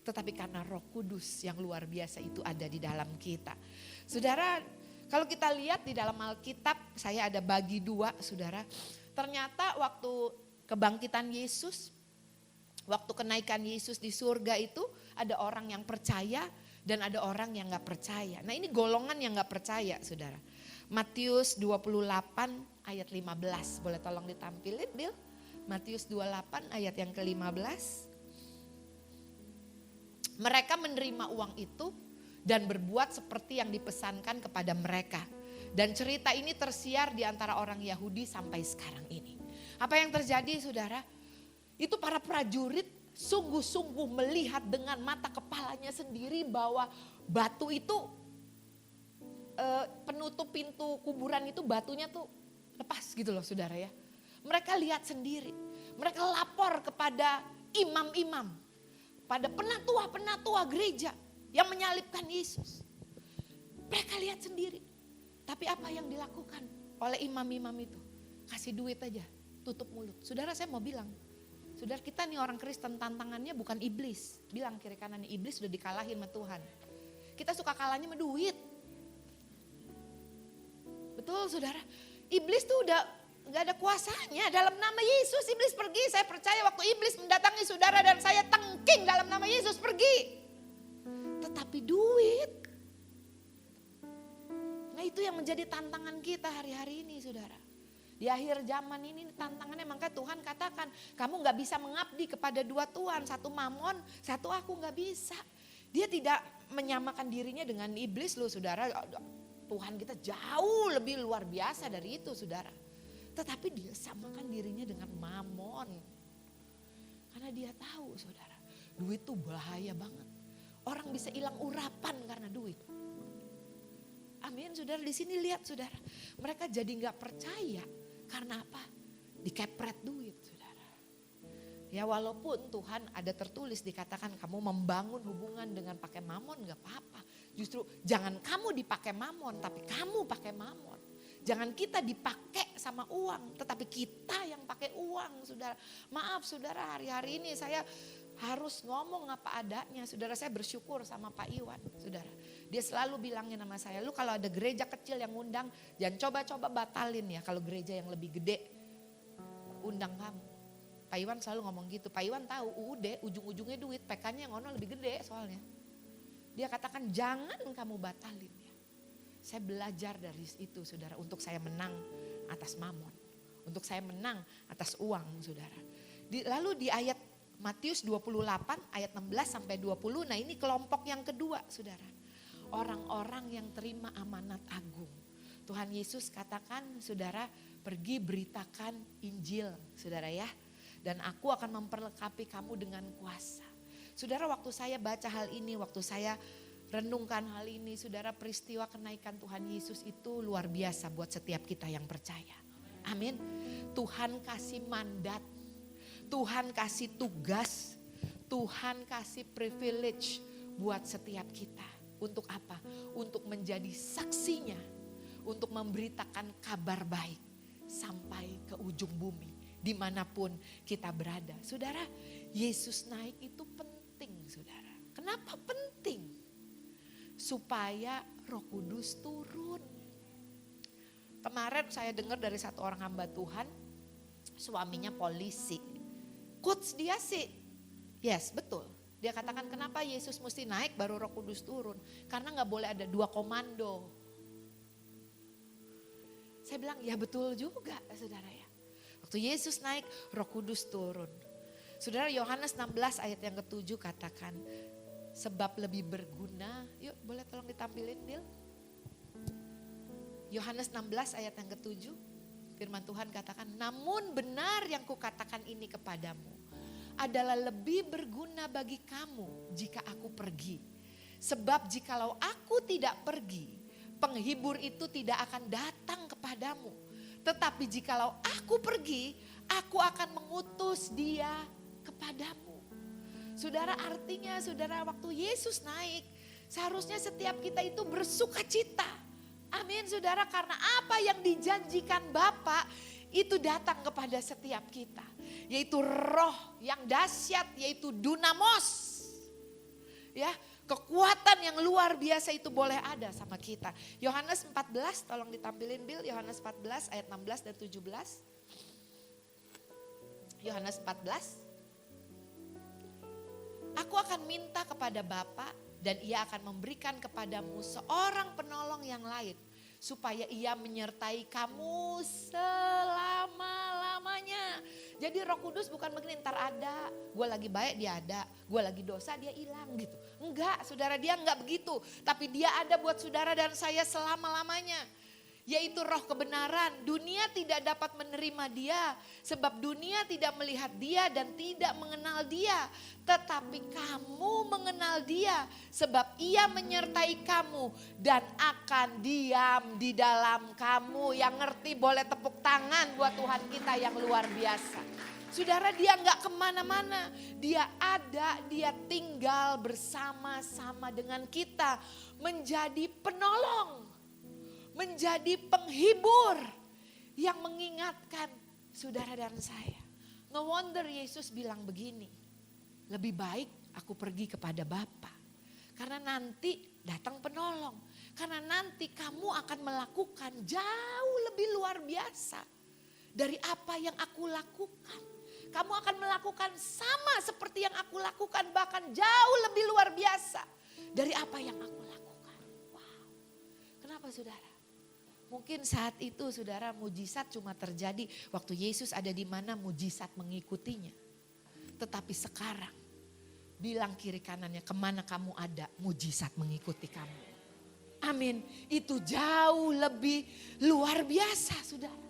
tetapi karena Roh Kudus yang luar biasa itu ada di dalam kita. Saudara, kalau kita lihat di dalam Alkitab, saya ada bagi dua saudara. Ternyata waktu kebangkitan Yesus, waktu kenaikan Yesus di surga itu ada orang yang percaya dan ada orang yang gak percaya. Nah ini golongan yang gak percaya saudara. Matius 28 ayat 15. Boleh tolong ditampilin Bill? Matius 28 ayat yang ke-15. Mereka menerima uang itu dan berbuat seperti yang dipesankan kepada mereka. Dan cerita ini tersiar di antara orang Yahudi sampai sekarang ini. Apa yang terjadi saudara? Itu para prajurit sungguh-sungguh melihat dengan mata kepalanya sendiri bahwa batu itu penutup pintu kuburan itu batunya tuh lepas gitu loh saudara ya. Mereka lihat sendiri, mereka lapor kepada imam-imam, pada penatua-penatua gereja yang menyalibkan Yesus. Mereka lihat sendiri, tapi apa yang dilakukan oleh imam-imam itu? Kasih duit aja, tutup mulut. Saudara saya mau bilang, saudara kita nih orang Kristen tantangannya bukan iblis. Bilang kiri kanan nih, iblis sudah dikalahin sama Tuhan. Kita suka kalahnya sama duit. Betul saudara, iblis tuh udah gak ada kuasanya. Dalam nama Yesus iblis pergi. Saya percaya waktu iblis mendatangi saudara dan saya tengking dalam nama Yesus pergi. Tetapi duit. Nah itu yang menjadi tantangan kita hari-hari ini saudara. Di akhir zaman ini tantangannya, makanya Tuhan katakan kamu gak bisa mengabdi kepada dua Tuhan. Satu mamon, satu aku gak bisa. Dia tidak menyamakan dirinya dengan iblis loh saudara. Tuhan kita jauh lebih luar biasa dari itu saudara. Tetapi dia samakan dirinya dengan mamon. Karena dia tahu saudara, duit itu bahaya banget. Orang bisa hilang urapan karena duit. Amin saudara, di sini lihat saudara. Mereka jadi gak percaya. Karena apa? Dikepret duit saudara. Ya walaupun Tuhan ada tertulis dikatakan kamu membangun hubungan dengan pakai mamon gak apa-apa. Justru jangan kamu dipakai mamon tapi kamu pakai mamon. Jangan kita dipakai sama uang tetapi kita yang pakai uang saudara. Maaf saudara, hari-hari ini saya harus ngomong apa adanya. Saudara, saya bersyukur sama Pak Iwan saudara. Dia selalu bilangin sama saya, lu kalau ada gereja kecil yang undang jangan coba-coba batalin ya. Kalau gereja yang lebih gede undang kamu. Pak Iwan selalu ngomong gitu. Pak Iwan tahu UUD ujung-ujungnya duit, PK-nya yang ono lebih gede soalnya. Dia katakan jangan kamu batalin ya. Saya belajar dari itu saudara, untuk saya menang atas mamon. Untuk saya menang atas uang saudara. Lalu di ayat Matius 28 ayat 16 sampai 20, nah ini kelompok yang kedua saudara. Orang-orang yang terima amanat agung. Tuhan Yesus katakan saudara, pergi beritakan Injil saudara ya. Dan aku akan memperlengkapi kamu dengan kuasa. Saudara, waktu saya baca hal ini, waktu saya renungkan hal ini, saudara, peristiwa kenaikan Tuhan Yesus itu luar biasa buat setiap kita yang percaya. Amin. Tuhan kasih mandat, Tuhan kasih tugas, Tuhan kasih privilege buat setiap kita. Untuk apa? Untuk menjadi saksinya, untuk memberitakan kabar baik sampai ke ujung bumi. Dimanapun kita berada. Saudara, Yesus naik itu penting saudara. Kenapa penting? Supaya Roh Kudus turun. Kemarin saya dengar dari satu orang hamba Tuhan, suaminya polisi. Quotes dia sih, yes betul. Dia katakan kenapa Yesus mesti naik baru Roh Kudus turun. Karena gak boleh ada 2 komando. Saya bilang ya betul juga saudara ya. Waktu Yesus naik Roh Kudus turun. Saudara, Yohanes 16 ayat yang ke-7 katakan, sebab lebih berguna, yuk boleh tolong ditampilin Dil. Yohanes 16 ayat yang ke-7, firman Tuhan katakan, namun benar yang kukatakan ini kepadamu adalah lebih berguna bagi kamu jika aku pergi. Sebab jikalau aku tidak pergi, penghibur itu tidak akan datang kepadamu. Tetapi jikalau aku pergi, aku akan mengutus dia kepadamu. Saudara, artinya saudara, waktu Yesus naik, seharusnya setiap kita itu bersuka cita. Amin saudara, karena apa yang dijanjikan Bapa itu datang kepada setiap kita. Yaitu roh yang dahsyat, yaitu dunamos. Ya, kekuatan yang luar biasa itu boleh ada sama kita. Yohanes 14, tolong ditampilin Bill, Yohanes 14 ayat 16 dan 17. Yohanes 14. Aku akan minta kepada Bapa dan ia akan memberikan kepadamu seorang penolong yang lain. Supaya ia menyertai kamu selama-lamanya. Jadi Roh Kudus bukan begini, ntar ada, gue lagi baik dia ada, gue lagi dosa dia hilang gitu. Enggak, saudara, dia enggak begitu. Tapi dia ada buat saudara dan saya selama-lamanya. Yaitu roh kebenaran. Dunia tidak dapat menerima dia. Sebab dunia tidak melihat dia dan tidak mengenal dia. Tetapi kamu mengenal dia. Sebab ia menyertai kamu dan akan diam di dalam kamu. Yang ngerti boleh tepuk tangan buat Tuhan kita yang luar biasa. Saudara, dia enggak kemana-mana. Dia ada, dia tinggal bersama-sama dengan kita. Menjadi penolong. Menjadi penghibur yang mengingatkan saudara dan saya. No wonder Yesus bilang begini, lebih baik aku pergi kepada Bapa. Karena nanti datang penolong. Karena nanti kamu akan melakukan jauh lebih luar biasa dari apa yang aku lakukan. Kamu akan melakukan sama seperti yang aku lakukan, bahkan jauh lebih luar biasa dari apa yang aku lakukan. Wow. Kenapa saudara? Mungkin saat itu saudara mujizat cuma terjadi waktu Yesus ada di mana mujizat mengikutinya. Tetapi sekarang bilang kiri kanannya, kemana kamu ada mujizat mengikuti kamu. Amin, itu jauh lebih luar biasa saudara.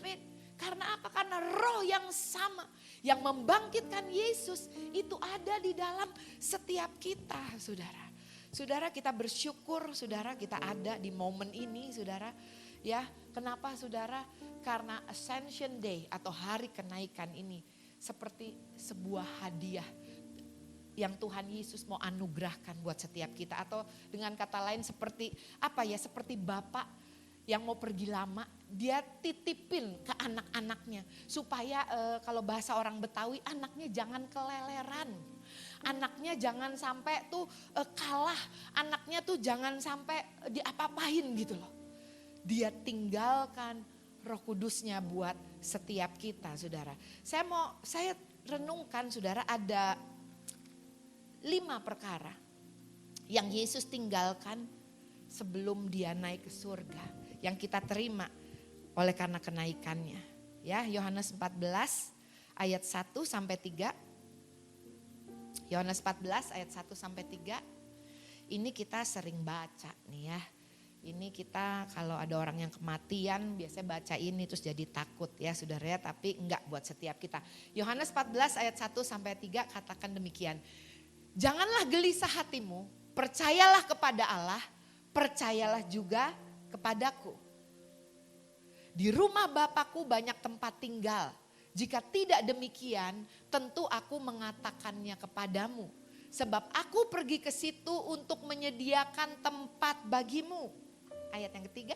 Amin, karena apa? Karena roh yang sama yang membangkitkan Yesus itu ada di dalam setiap kita saudara. Saudara, kita bersyukur saudara kita ada di momen ini saudara. Ya, kenapa saudara? Karena Ascension Day atau hari kenaikan ini seperti sebuah hadiah yang Tuhan Yesus mau anugerahkan buat setiap kita. Atau dengan kata lain seperti apa ya? Seperti Bapak yang mau pergi lama, dia titipin ke anak-anaknya. Supaya kalau bahasa orang Betawi, anaknya jangan keleleran. Anaknya jangan sampai tuh kalah, anaknya tuh jangan sampai diapa-apain gitu loh. Dia tinggalkan Roh Kudusnya buat setiap kita saudara. Saya renungkan saudara, ada 5 perkara yang Yesus tinggalkan sebelum dia naik ke surga. Yang kita terima oleh karena kenaikannya. Ya, Yohanes 14 ayat 1 sampai 3. Yohanes 14 ayat 1 sampai 3. Ini kita sering baca nih ya. Ini kita kalau ada orang yang kematian biasanya baca ini terus jadi takut ya saudara ya. Tapi enggak buat setiap kita. Yohanes 14 ayat 1 sampai 3 katakan demikian. Janganlah gelisah hatimu, percayalah kepada Allah, percayalah juga kepadaku. Di rumah Bapakku banyak tempat tinggal. Jika tidak demikian, tentu aku mengatakannya kepadamu. Sebab aku pergi ke situ untuk menyediakan tempat bagimu. Ayat yang ketiga.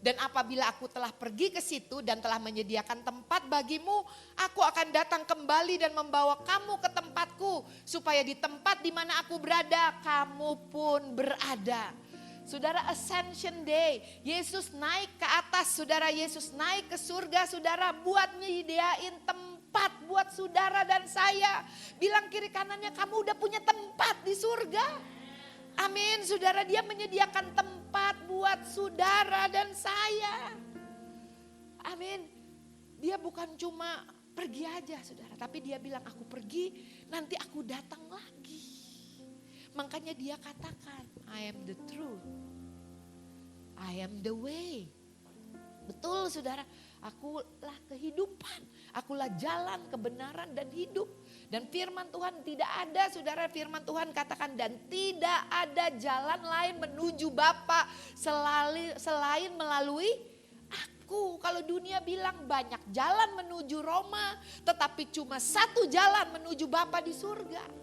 Dan apabila aku telah pergi ke situ dan telah menyediakan tempat bagimu, aku akan datang kembali dan membawa kamu ke tempatku. Supaya di tempat di mana aku berada, kamu pun berada. Saudara, Ascension Day, Yesus naik ke atas, saudara, Yesus naik ke surga, saudara, buat nyediain tempat buat saudara dan saya. Bilang kiri kanannya, kamu udah punya tempat di surga. Amin, saudara, dia menyediakan tempat buat saudara dan saya. Amin, dia bukan cuma pergi aja, saudara, tapi dia bilang aku pergi, nanti aku datang lagi. Makanya dia katakan, I am the truth, I am the way. Betul saudara, akulah kehidupan, akulah jalan, kebenaran dan hidup. Dan firman Tuhan tidak ada, saudara, firman Tuhan katakan, dan tidak ada jalan lain menuju Bapa selain melalui aku. Kalau dunia bilang banyak jalan menuju Roma, tetapi cuma satu jalan menuju Bapa di surga.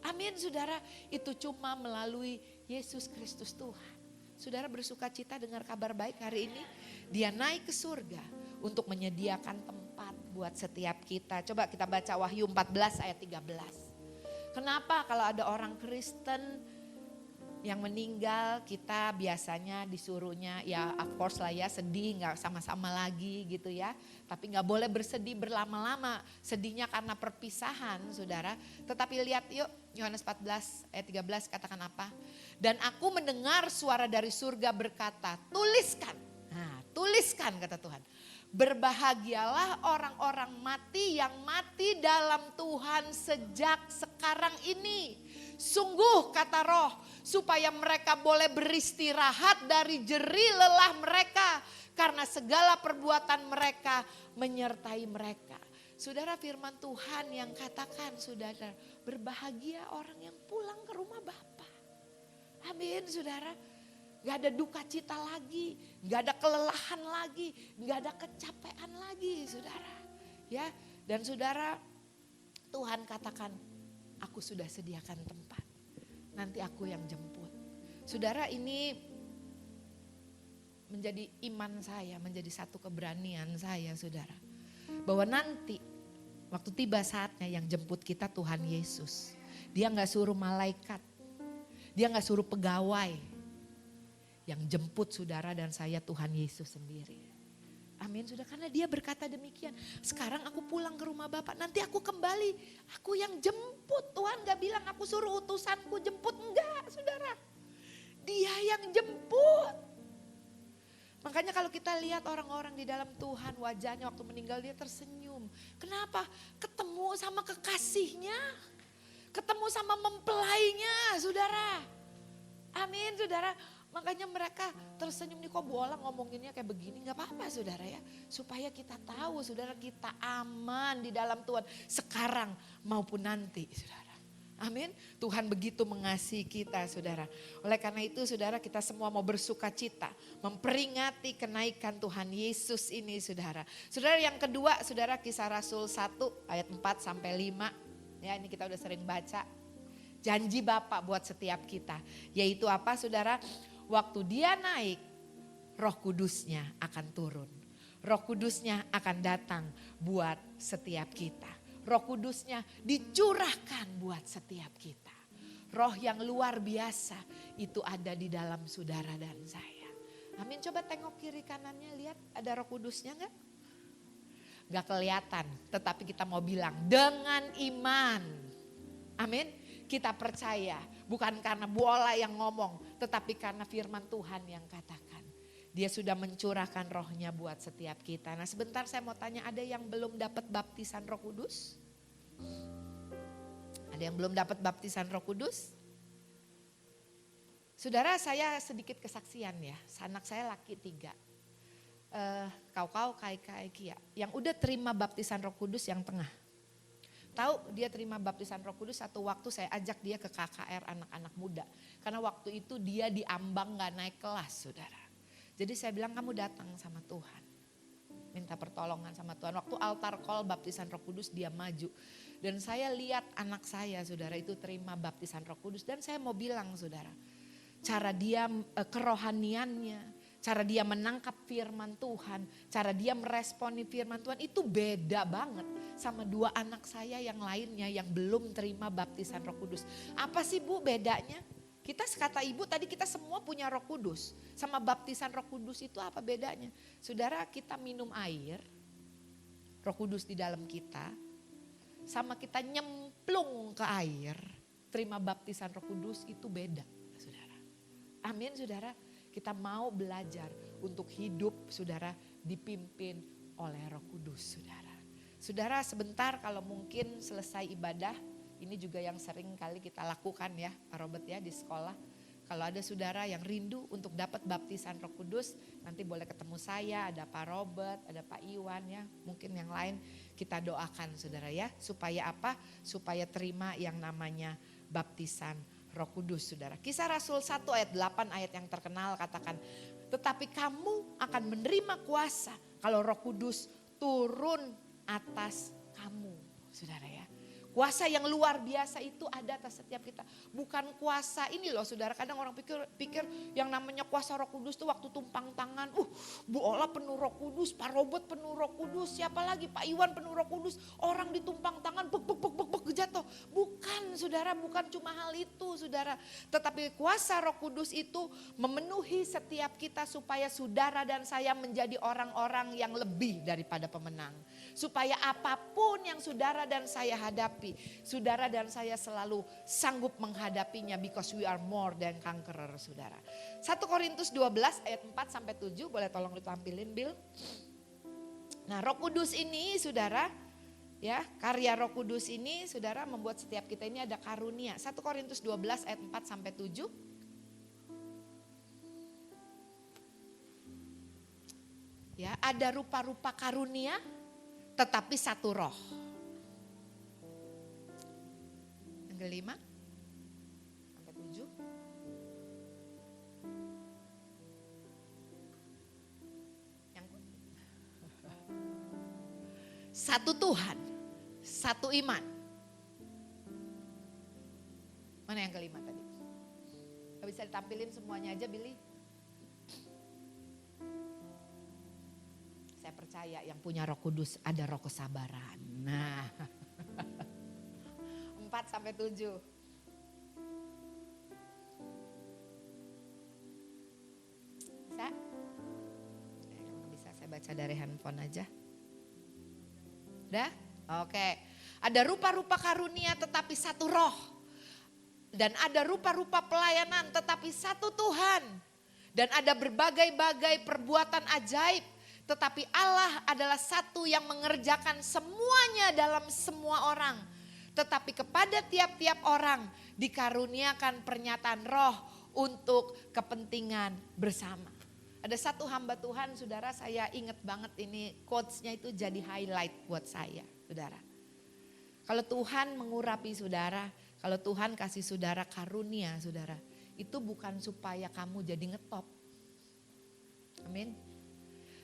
Amin saudara, itu cuma melalui Yesus Kristus Tuhan. Saudara bersuka cita dengar kabar baik hari ini. Dia naik ke surga untuk menyediakan tempat buat setiap kita. Coba kita baca Wahyu 14 ayat 13. Kenapa kalau ada orang Kristen yang meninggal, kita biasanya disuruhnya ya of course lah ya, sedih, gak sama-sama lagi gitu ya. Tapi gak boleh bersedih berlama-lama, sedihnya karena perpisahan saudara. Tetapi lihat yuk Yohanes 14 ayat 13 katakan apa? Dan aku mendengar suara dari surga berkata, tuliskan. Nah, tuliskan kata Tuhan. Berbahagialah orang-orang mati yang mati dalam Tuhan sejak sekarang ini. Sungguh kata Roh, supaya mereka boleh beristirahat dari jerih lelah mereka. Karena segala perbuatan mereka menyertai mereka. Saudara, firman Tuhan yang katakan, saudara, berbahagia orang yang pulang ke rumah Bapa. Amin saudara. Gak ada duka cita lagi, gak ada kelelahan lagi, gak ada kecapean lagi saudara. Ya, dan saudara, Tuhan katakan, aku sudah sediakan tempat, nanti aku yang jemput. Saudara, ini menjadi iman saya, menjadi satu keberanian saya saudara. Bahwa nanti waktu tiba saatnya yang jemput kita Tuhan Yesus. Dia gak suruh malaikat, dia gak suruh pegawai. Yang jemput saudara dan saya Tuhan Yesus sendiri. Amin saudara, karena dia berkata demikian. Sekarang aku pulang ke rumah Bapak, nanti aku kembali. Aku yang jemput, Tuhan gak bilang aku suruh utusanku jemput. Enggak saudara, dia yang jemput. Makanya kalau kita lihat orang-orang di dalam Tuhan, wajahnya waktu meninggal dia tersenyum. Kenapa? Ketemu sama kekasihnya, ketemu sama mempelainya saudara. Amin saudara. Makanya mereka tersenyum, nih kok bola ngomonginnya kayak begini, gak apa-apa saudara ya. Supaya kita tahu saudara, kita aman di dalam Tuhan sekarang maupun nanti saudara. Amin. Tuhan begitu mengasihi kita saudara. Oleh karena itu saudara, kita semua mau bersuka cita memperingati kenaikan Tuhan Yesus ini saudara. Saudara, yang kedua saudara, Kisah Rasul 1 ayat 4 sampai 5. Ya, ini kita udah sering baca. Janji Bapa buat setiap kita. Yaitu apa saudara? Waktu dia naik, Roh Kudusnya akan turun. Roh Kudusnya akan datang buat setiap kita. Roh Kudusnya dicurahkan buat setiap kita. Roh yang luar biasa itu ada di dalam saudara dan saya. Amin, coba tengok kiri kanannya, lihat ada Roh Kudusnya enggak? Gak kelihatan, tetapi kita mau bilang dengan iman. Amin. Kita percaya bukan karena bola yang ngomong, tetapi karena firman Tuhan yang katakan. Dia sudah mencurahkan rohnya buat setiap kita. Nah sebentar saya mau tanya, ada yang belum dapat baptisan Roh Kudus? Ada yang belum dapat baptisan Roh Kudus? Saudara, saya sedikit kesaksian ya, anak saya laki 3. Kau kai kia, yang udah terima baptisan Roh Kudus yang tengah. Tahu dia terima baptisan Roh Kudus, satu waktu saya ajak dia ke KKR anak-anak muda. Karena waktu itu dia diambang gak naik kelas saudara. Jadi saya bilang kamu datang sama Tuhan. Minta pertolongan sama Tuhan. Waktu altar call baptisan Roh Kudus dia maju. Dan saya lihat anak saya saudara itu terima baptisan Roh Kudus. Dan saya mau bilang saudara, cara dia kerohaniannya, cara dia menangkap firman Tuhan, cara dia meresponi firman Tuhan itu beda banget sama 2 anak saya yang lainnya yang belum terima baptisan Roh Kudus. Apa sih Bu bedanya? Kita kata ibu tadi kita semua punya Roh Kudus. Sama baptisan Roh Kudus itu apa bedanya? Saudara, kita minum air, Roh Kudus di dalam kita, sama kita nyemplung ke air, terima baptisan Roh Kudus itu beda, saudara. Amin, saudara. Kita mau belajar untuk hidup, saudara, dipimpin oleh Roh Kudus, saudara. Saudara, sebentar kalau mungkin selesai ibadah, ini juga yang sering kali kita lakukan ya, Pak Robert ya, di sekolah. Kalau ada saudara yang rindu untuk dapat baptisan Roh Kudus, nanti boleh ketemu saya, ada Pak Robert, ada Pak Iwan ya, mungkin yang lain kita doakan saudara ya. Supaya apa? Supaya terima yang namanya baptisan Roh Kudus saudara. Kisah Rasul 1 ayat 8 ayat yang terkenal katakan, tetapi kamu akan menerima kuasa kalau Roh Kudus turun atas kamu saudara ya. Kuasa yang luar biasa itu ada atas setiap kita. Bukan kuasa ini loh saudara, kadang orang pikir yang namanya kuasa Roh Kudus itu waktu tumpang tangan. Bu Ola penuh Roh Kudus, Pak Robert penuh Roh Kudus, siapa lagi Pak Iwan penuh Roh Kudus. Orang ditumpang tangan, bek jatuh. Bukan saudara, bukan cuma hal itu saudara. Tetapi kuasa Roh Kudus itu memenuhi setiap kita supaya saudara dan saya menjadi orang-orang yang lebih daripada pemenang. Supaya apapun yang saudara dan saya hadapi, saudara dan saya selalu sanggup menghadapinya because we are more than conqueror saudara. 1 Korintus 12 ayat 4 sampai 7 boleh tolong ditampilin Bill. Nah, Roh Kudus ini saudara ya, karya Roh Kudus ini saudara membuat setiap kita ini ada karunia. 1 Korintus 12 ayat 4 sampai 7. Ya, ada rupa-rupa karunia tetapi satu roh. Yang 5 sampai 7. Yang satu Tuhan, satu iman. Mana yang kelima tadi? Gak bisa ditampilin semuanya aja Billy. Saya percaya yang punya Roh Kudus ada roh kesabaran. Nah 4 sampai 7. Bisa? Kalau bisa saya baca dari handphone aja. Udah? Oke. Ada rupa-rupa karunia tetapi satu roh. Dan ada rupa-rupa pelayanan tetapi satu Tuhan. Dan ada berbagai-bagai perbuatan ajaib. Tetapi Allah adalah satu yang mengerjakan semuanya dalam semua orang. Tetapi kepada tiap-tiap orang dikaruniakan pernyataan roh untuk kepentingan bersama. Ada satu hamba Tuhan saudara, saya ingat banget ini quotes-nya itu jadi highlight buat saya saudara. Kalau Tuhan mengurapi saudara, kalau Tuhan kasih saudara karunia saudara, itu bukan supaya kamu jadi ngetop. Amin.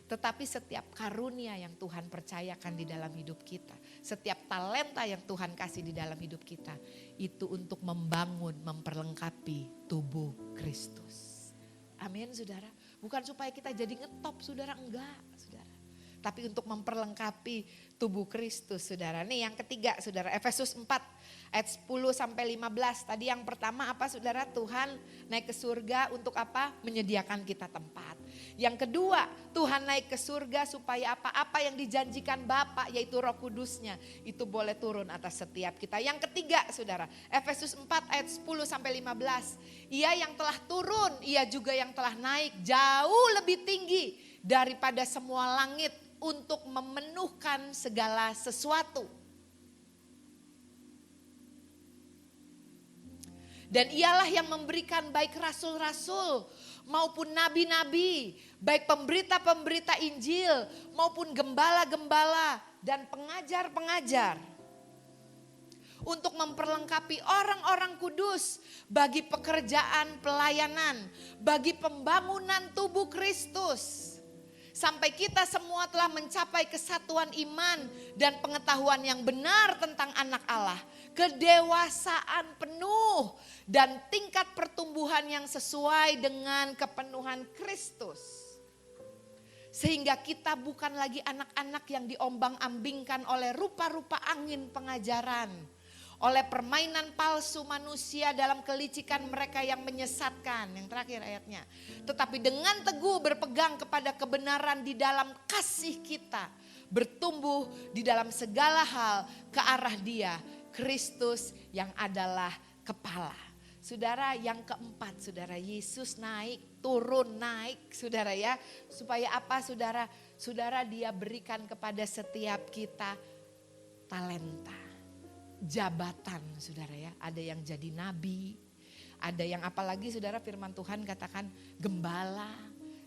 Tetapi setiap karunia yang Tuhan percayakan di dalam hidup kita, setiap talenta yang Tuhan kasih di dalam hidup kita, itu untuk membangun, memperlengkapi tubuh Kristus. Amin saudara. Bukan supaya kita jadi ngetop saudara, enggak saudara. Tapi untuk memperlengkapi tubuh Kristus saudara. Nih yang ketiga saudara, Efesus 4 ayat 10 sampai 15. Tadi yang pertama apa saudara? Tuhan naik ke surga untuk apa? Menyediakan kita tempat. Yang kedua, Tuhan naik ke surga supaya apa-apa yang dijanjikan Bapa yaitu Roh Kudusnya itu boleh turun atas setiap kita. Yang ketiga saudara, Efesus 4 ayat 10 sampai 15. Ia yang telah turun, ia juga yang telah naik jauh lebih tinggi daripada semua langit untuk memenuhkan segala sesuatu. Dan ialah yang memberikan baik rasul-rasul maupun nabi-nabi, baik pemberita-pemberita Injil maupun gembala-gembala dan pengajar-pengajar. Untuk memperlengkapi orang-orang kudus bagi pekerjaan pelayanan, bagi pembangunan tubuh Kristus. Sampai kita semua telah mencapai kesatuan iman dan pengetahuan yang benar tentang anak Allah. Kedewasaan penuh dan tingkat pertumbuhan yang sesuai dengan kepenuhan Kristus. Sehingga kita bukan lagi anak-anak yang diombang-ambingkan oleh rupa-rupa angin pengajaran. oleh permainan palsu manusia dalam kelicikan mereka yang menyesatkan. Yang terakhir ayatnya. Tetapi dengan teguh berpegang kepada kebenaran di dalam kasih kita, bertumbuh di dalam segala hal ke arah Dia, Kristus yang adalah kepala. Saudara, yang keempat, saudara, Yesus naik, turun, naik, saudara ya. Supaya apa, saudara? Saudara, Dia berikan kepada setiap kita talenta, jabatan, saudara ya. Ada yang jadi nabi, ada yang apalagi saudara, firman Tuhan katakan gembala.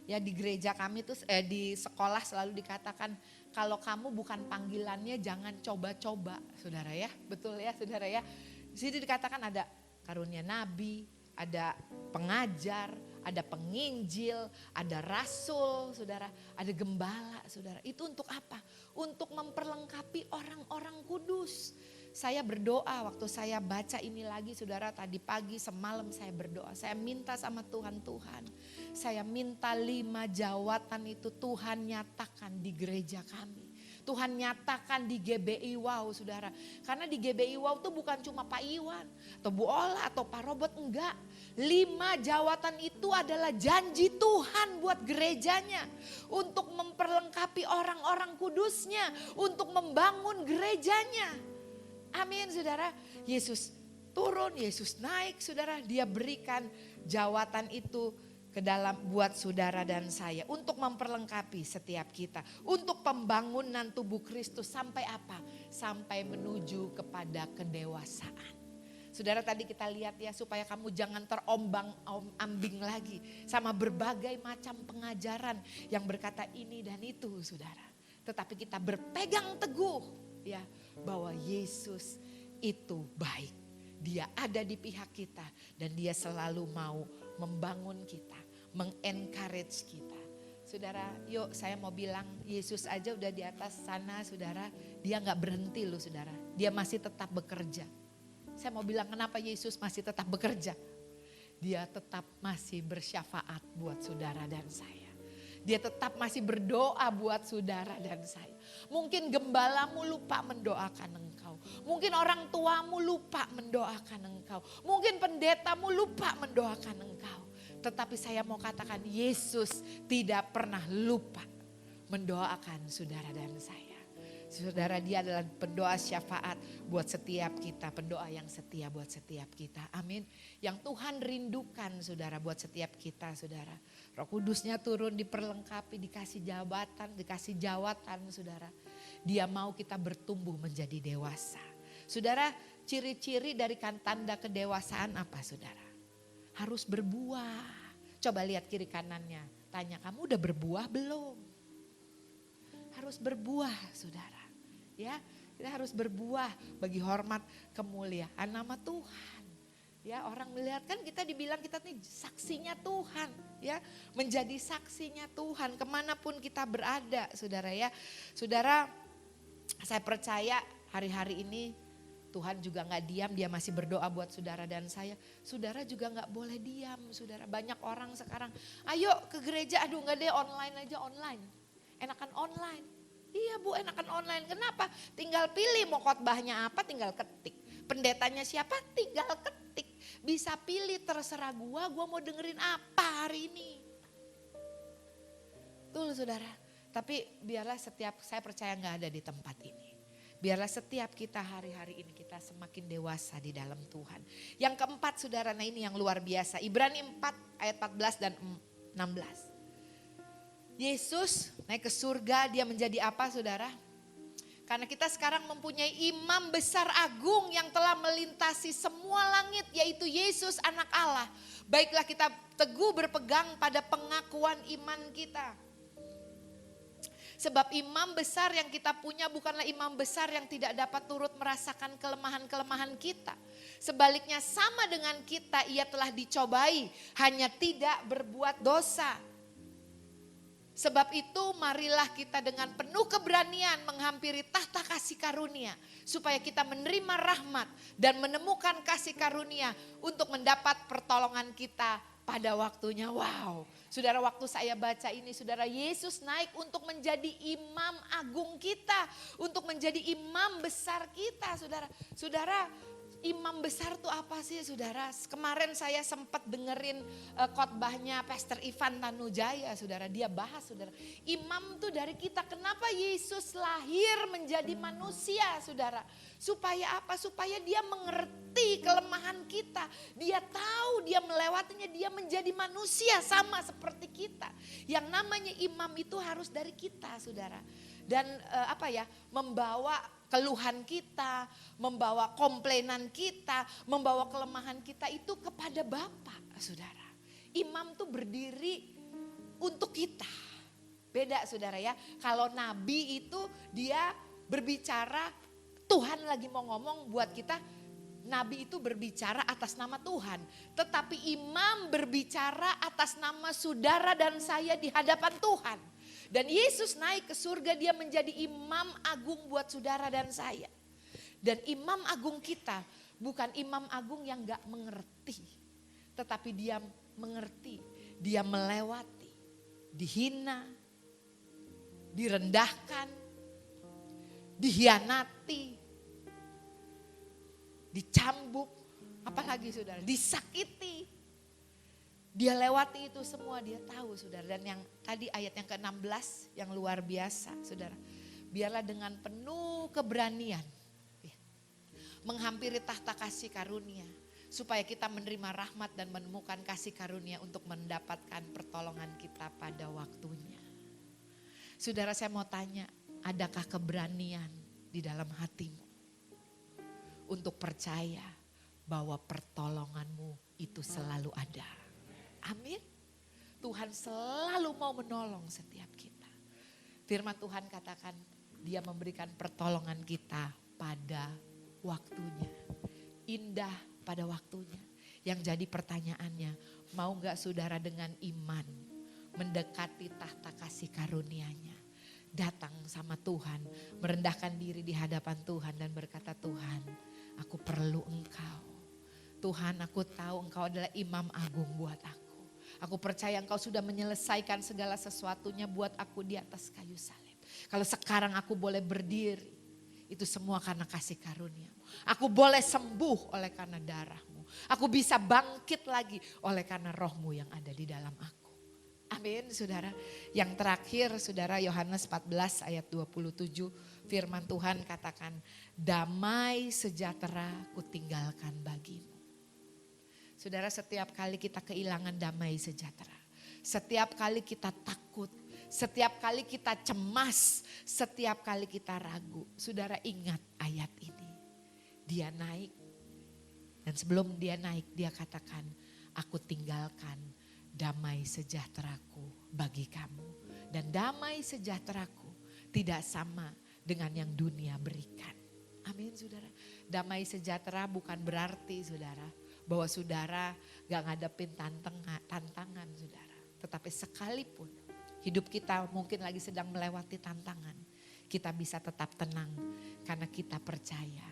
Ya, di gereja kami tuh di sekolah selalu dikatakan kalau kamu bukan panggilannya jangan coba-coba, saudara ya. Betul ya, saudara ya. Di sini dikatakan ada karunia nabi, ada pengajar, ada penginjil, ada rasul, saudara, ada gembala, saudara. Itu untuk apa? Untuk memperlengkapi orang-orang kudus. Saya berdoa waktu saya baca ini lagi, saudara, tadi pagi semalam saya berdoa. Saya minta sama Tuhan, saya minta 5 jawatan itu Tuhan nyatakan di gereja kami. Tuhan nyatakan di GBI Wow, saudara. Karena di GBI Wow itu bukan cuma Pak Iwan atau Bu Ola atau Pak Robot, enggak. 5 jawatan itu adalah janji Tuhan buat gerejanya. Untuk memperlengkapi orang-orang kudusnya. Untuk membangun gerejanya. Amin, saudara. Yesus turun, Yesus naik, saudara. Dia berikan jawatan itu ke dalam buat saudara dan saya. Untuk memperlengkapi setiap kita. Untuk pembangunan tubuh Kristus sampai apa? Sampai menuju kepada kedewasaan. Saudara, tadi kita lihat ya, supaya kamu jangan terombang-ambing lagi sama berbagai macam pengajaran yang berkata ini dan itu, saudara. Tetapi kita berpegang teguh ya, bahwa Yesus itu baik. Dia ada di pihak kita dan Dia selalu mau membangun kita, mengencourage kita. Saudara, yuk saya mau bilang, Yesus aja udah di atas sana, saudara. Dia gak berhenti loh, saudara. Dia masih tetap bekerja. Saya mau bilang kenapa Yesus masih tetap bekerja. Dia tetap masih bersyafaat buat saudara dan saya. Dia tetap masih berdoa buat saudara dan saya. Mungkin gembalamu lupa mendoakan engkau. Mungkin orang tuamu lupa mendoakan engkau. Mungkin pendetamu lupa mendoakan engkau. Tetapi saya mau katakan, Yesus tidak pernah lupa mendoakan saudara dan saya. Saudara, Dia adalah pendoa syafaat buat setiap kita. Pendoa yang setia buat setiap kita. Amin. Yang Tuhan rindukan, saudara, buat setiap kita, saudara. Roh Kudusnya turun, diperlengkapi, dikasih jabatan, dikasih jawatan, saudara. Dia mau kita bertumbuh menjadi dewasa. Saudara, ciri-ciri dari tanda kedewasaan apa, saudara? Harus berbuah. Coba lihat kiri kanannya. Tanya, kamu udah berbuah belum? Harus berbuah, saudara. Ya, kita harus berbuah bagi hormat kemuliaan nama Tuhan. Ya, orang melihat kan kita dibilang kita nih saksinya Tuhan, ya, menjadi saksinya Tuhan kemanapun kita berada, saudara ya. Saudara, saya percaya hari-hari ini Tuhan juga gak diam, Dia masih berdoa buat saudara dan saya. Saudara juga gak boleh diam, saudara. Banyak orang sekarang, ayo ke gereja, aduh gak deh, online aja, online. Enakan online. Iya Bu, enakan online. Kenapa? Tinggal pilih mau khotbahnya apa, tinggal ketik. Pendetanya siapa, tinggal ketik. Bisa pilih, terserah gua mau dengerin apa hari ini. Tuh saudara. Tapi biarlah setiap, saya percaya gak ada di tempat ini. Biarlah setiap kita hari-hari ini kita semakin dewasa di dalam Tuhan. Yang keempat, saudara, nah ini yang luar biasa. Ibrani 4 ayat 14 dan 16. Yesus naik ke surga, Dia menjadi apa, saudara? Karena kita sekarang mempunyai imam besar agung yang telah melintasi semua langit, yaitu Yesus anak Allah. Baiklah kita teguh berpegang pada pengakuan iman kita. Sebab imam besar yang kita punya bukanlah imam besar yang tidak dapat turut merasakan kelemahan-kelemahan kita. Sebaliknya sama dengan kita, Ia telah dicobai, hanya tidak berbuat dosa. Sebab itu marilah kita dengan penuh keberanian menghampiri tahta kasih karunia. Supaya kita menerima rahmat dan menemukan kasih karunia untuk mendapat pertolongan kita pada waktunya. Wow, saudara, waktu saya baca ini, saudara, Yesus naik untuk menjadi imam agung kita. Untuk menjadi imam besar kita, saudara. Saudara, Imam besar tuh apa sih saudara? Kemarin saya sempat dengerin khotbahnya Pastor Ivan Tanujaya saudara. Dia bahas saudara. Imam tuh dari kita. Kenapa Yesus lahir menjadi manusia saudara? Supaya apa? Supaya dia mengerti kelemahan kita. Dia tahu dia melewatinya. Dia menjadi manusia sama seperti kita. Yang namanya imam itu harus dari kita saudara. Dan membawa keluhan kita, membawa komplainan kita, membawa kelemahan kita itu kepada Bapa, saudara. Imam tuh berdiri untuk kita. Beda saudara ya, kalau nabi itu dia berbicara, Tuhan lagi mau ngomong buat kita, nabi itu berbicara atas nama Tuhan. Tetapi imam berbicara atas nama saudara dan saya di hadapan Tuhan. Dan Yesus naik ke surga, dia menjadi imam agung buat saudara dan saya. Dan imam agung kita bukan imam agung yang gak mengerti. Tetapi dia mengerti, dia melewati, dihina, direndahkan, dihianati, dicambuk, apalagi saudara, disakiti. Dia lewati itu semua, dia tahu saudara. Dan yang tadi ayat yang ke-16 yang luar biasa saudara. Biarlah dengan penuh keberanian menghampiri tahta kasih karunia. Supaya kita menerima rahmat dan menemukan kasih karunia untuk mendapatkan pertolongan kita pada waktunya. Saudara, saya mau tanya, adakah keberanian di dalam hatimu untuk percaya bahwa pertolonganmu itu selalu ada? Amin. Tuhan selalu mau menolong setiap kita. Firman Tuhan katakan dia memberikan pertolongan kita pada waktunya. Indah pada waktunya. Yang jadi pertanyaannya, mau gak saudara dengan iman mendekati tahta kasih karunia-Nya? Datang sama Tuhan, merendahkan diri di hadapan Tuhan dan berkata, Tuhan aku perlu Engkau. Tuhan, aku tahu Engkau adalah imam agung buat aku. Aku percaya Engkau sudah menyelesaikan segala sesuatunya buat aku di atas kayu salib. Kalau sekarang aku boleh berdiri, itu semua karena kasih karunia-Mu. Aku boleh sembuh oleh karena darah-Mu. Aku bisa bangkit lagi oleh karena roh-Mu yang ada di dalam aku. Amin saudara. Yang terakhir saudara, Yohanes 14 ayat 27 firman Tuhan katakan, damai sejahtera kutinggalkan bagimu. Saudara, setiap kali kita kehilangan damai sejahtera, setiap kali kita takut, setiap kali kita cemas, setiap kali kita ragu, saudara ingat ayat ini. Dia naik dan sebelum dia naik dia katakan, aku tinggalkan damai sejahteraku bagi kamu. Dan damai sejahteraku tidak sama dengan yang dunia berikan. Amin saudara. Damai sejahtera bukan berarti saudara bahwa saudara gak ngadepin tantangan saudara. Tetapi sekalipun hidup kita mungkin lagi sedang melewati tantangan, kita bisa tetap tenang karena kita percaya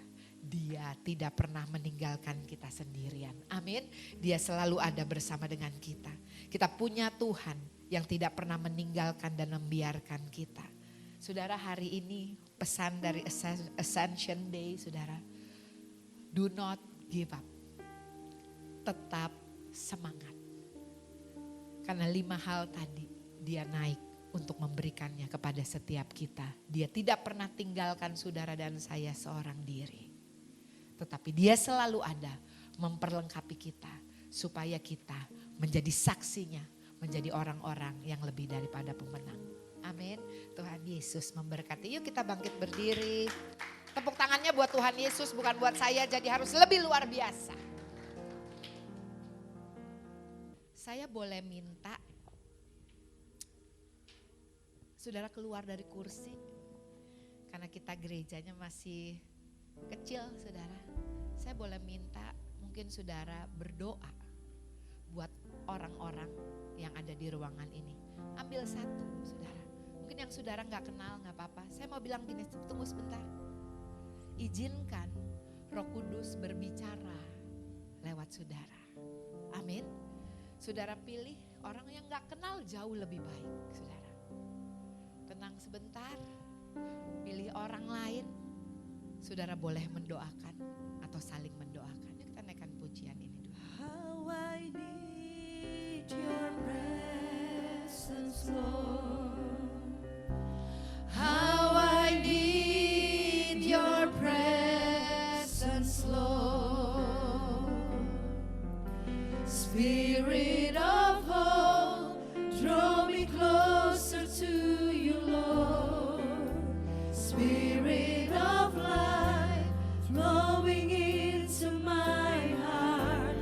Dia tidak pernah meninggalkan kita sendirian. Amin. Dia selalu ada bersama dengan kita. Kita punya Tuhan yang tidak pernah meninggalkan dan membiarkan kita. Saudara, hari ini pesan dari Ascension Day saudara. Do not give up. Tetap semangat. Karena 5 hal tadi dia naik untuk memberikannya kepada setiap kita. Dia tidak pernah tinggalkan saudara dan saya seorang diri. Tetapi dia selalu ada memperlengkapi kita supaya kita menjadi saksinya, menjadi orang-orang yang lebih daripada pemenang. Amin. Tuhan Yesus memberkati. Yuk kita bangkit berdiri. Tepuk tangannya buat Tuhan Yesus, bukan buat saya, jadi harus lebih luar biasa. Saya boleh minta saudara keluar dari kursi karena kita gerejanya masih kecil saudara. Saya boleh minta mungkin saudara berdoa buat orang-orang yang ada di ruangan ini. Ambil satu saudara. Mungkin yang saudara gak kenal gak apa-apa. Saya mau bilang gini, tunggu sebentar. Izinkan Roh Kudus berbicara lewat saudara. Amin. Saudara pilih orang yang gak kenal jauh lebih baik saudara. Tenang sebentar, pilih orang lain Saudara boleh mendoakan atau saling mendoakan. Yuk kita naikkan pujian ini dulu. How I need your presence, Lord. How I need your presence, Lord. Spirit of hope, draw me closer to you, Lord. Spirit of life, flowing into my heart.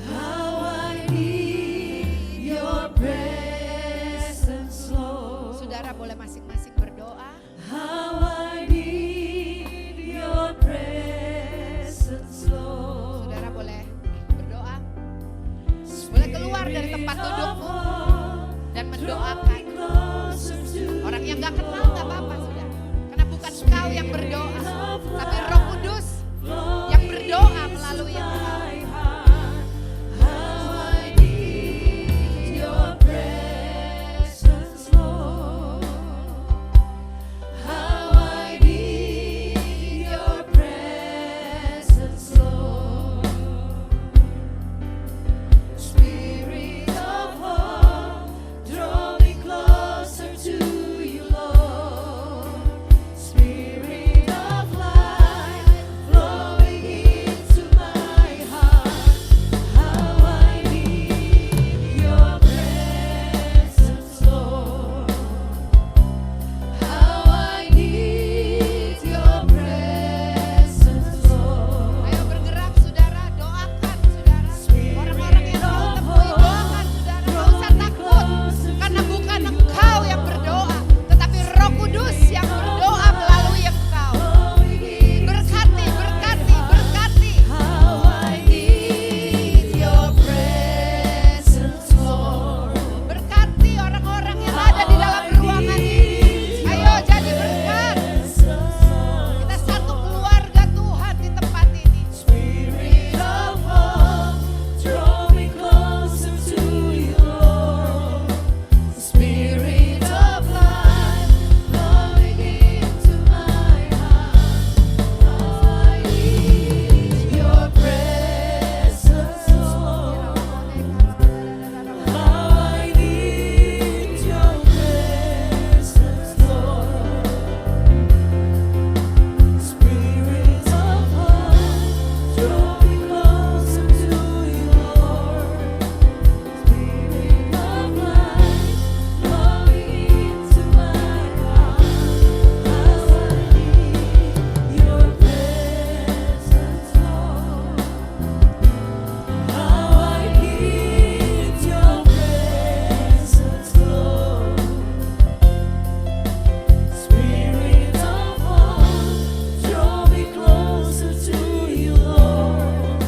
How I need your presence, Lord. Saudara boleh masing-masing berdoa. How I need your presence, Lord. Saudara boleh berdoa. Boleh keluar dari tempat dudukmu dan mendoakan. Orang yang gak kenal gak apa-apa, saudara. Karena bukan kau yang berdoa, tapi Roh Kudus yang berdoa melalui engkau. How I need your presence, Lord. How I need your presence, Lord. Spirit of hope, draw me closer to you, Lord. Spirit of life, flowing into my heart. How I need your presence, Lord. How I need your presence, Lord. Ayo bergerak saudara, doakan saudara. Orang-orang yang kau temui doakan saudara. Gak usah takut, karena bukan engkau yang berdoa, tetapi Roh Kudus yang berdoa melalui engkau. Berkati, berkati, berkati. How I need your presence, Lord. Berkati orang-orang yang ada di dalam ruangan ini. Ayo jadi berkat. Kita satu keluarga Tuhan di tempat ini. Spirit of hope, draw me closer to you, Lord. Spirit of life, flowing into my heart. I need your presence, Lord. How I need your presence, Lord. Spirit of hope, draw me closer to you, Lord. Spirit of life, flowing into my heart. How I need your presence, Lord. How I need your presence, Lord. Spirit of hope, draw me closer to you, Lord.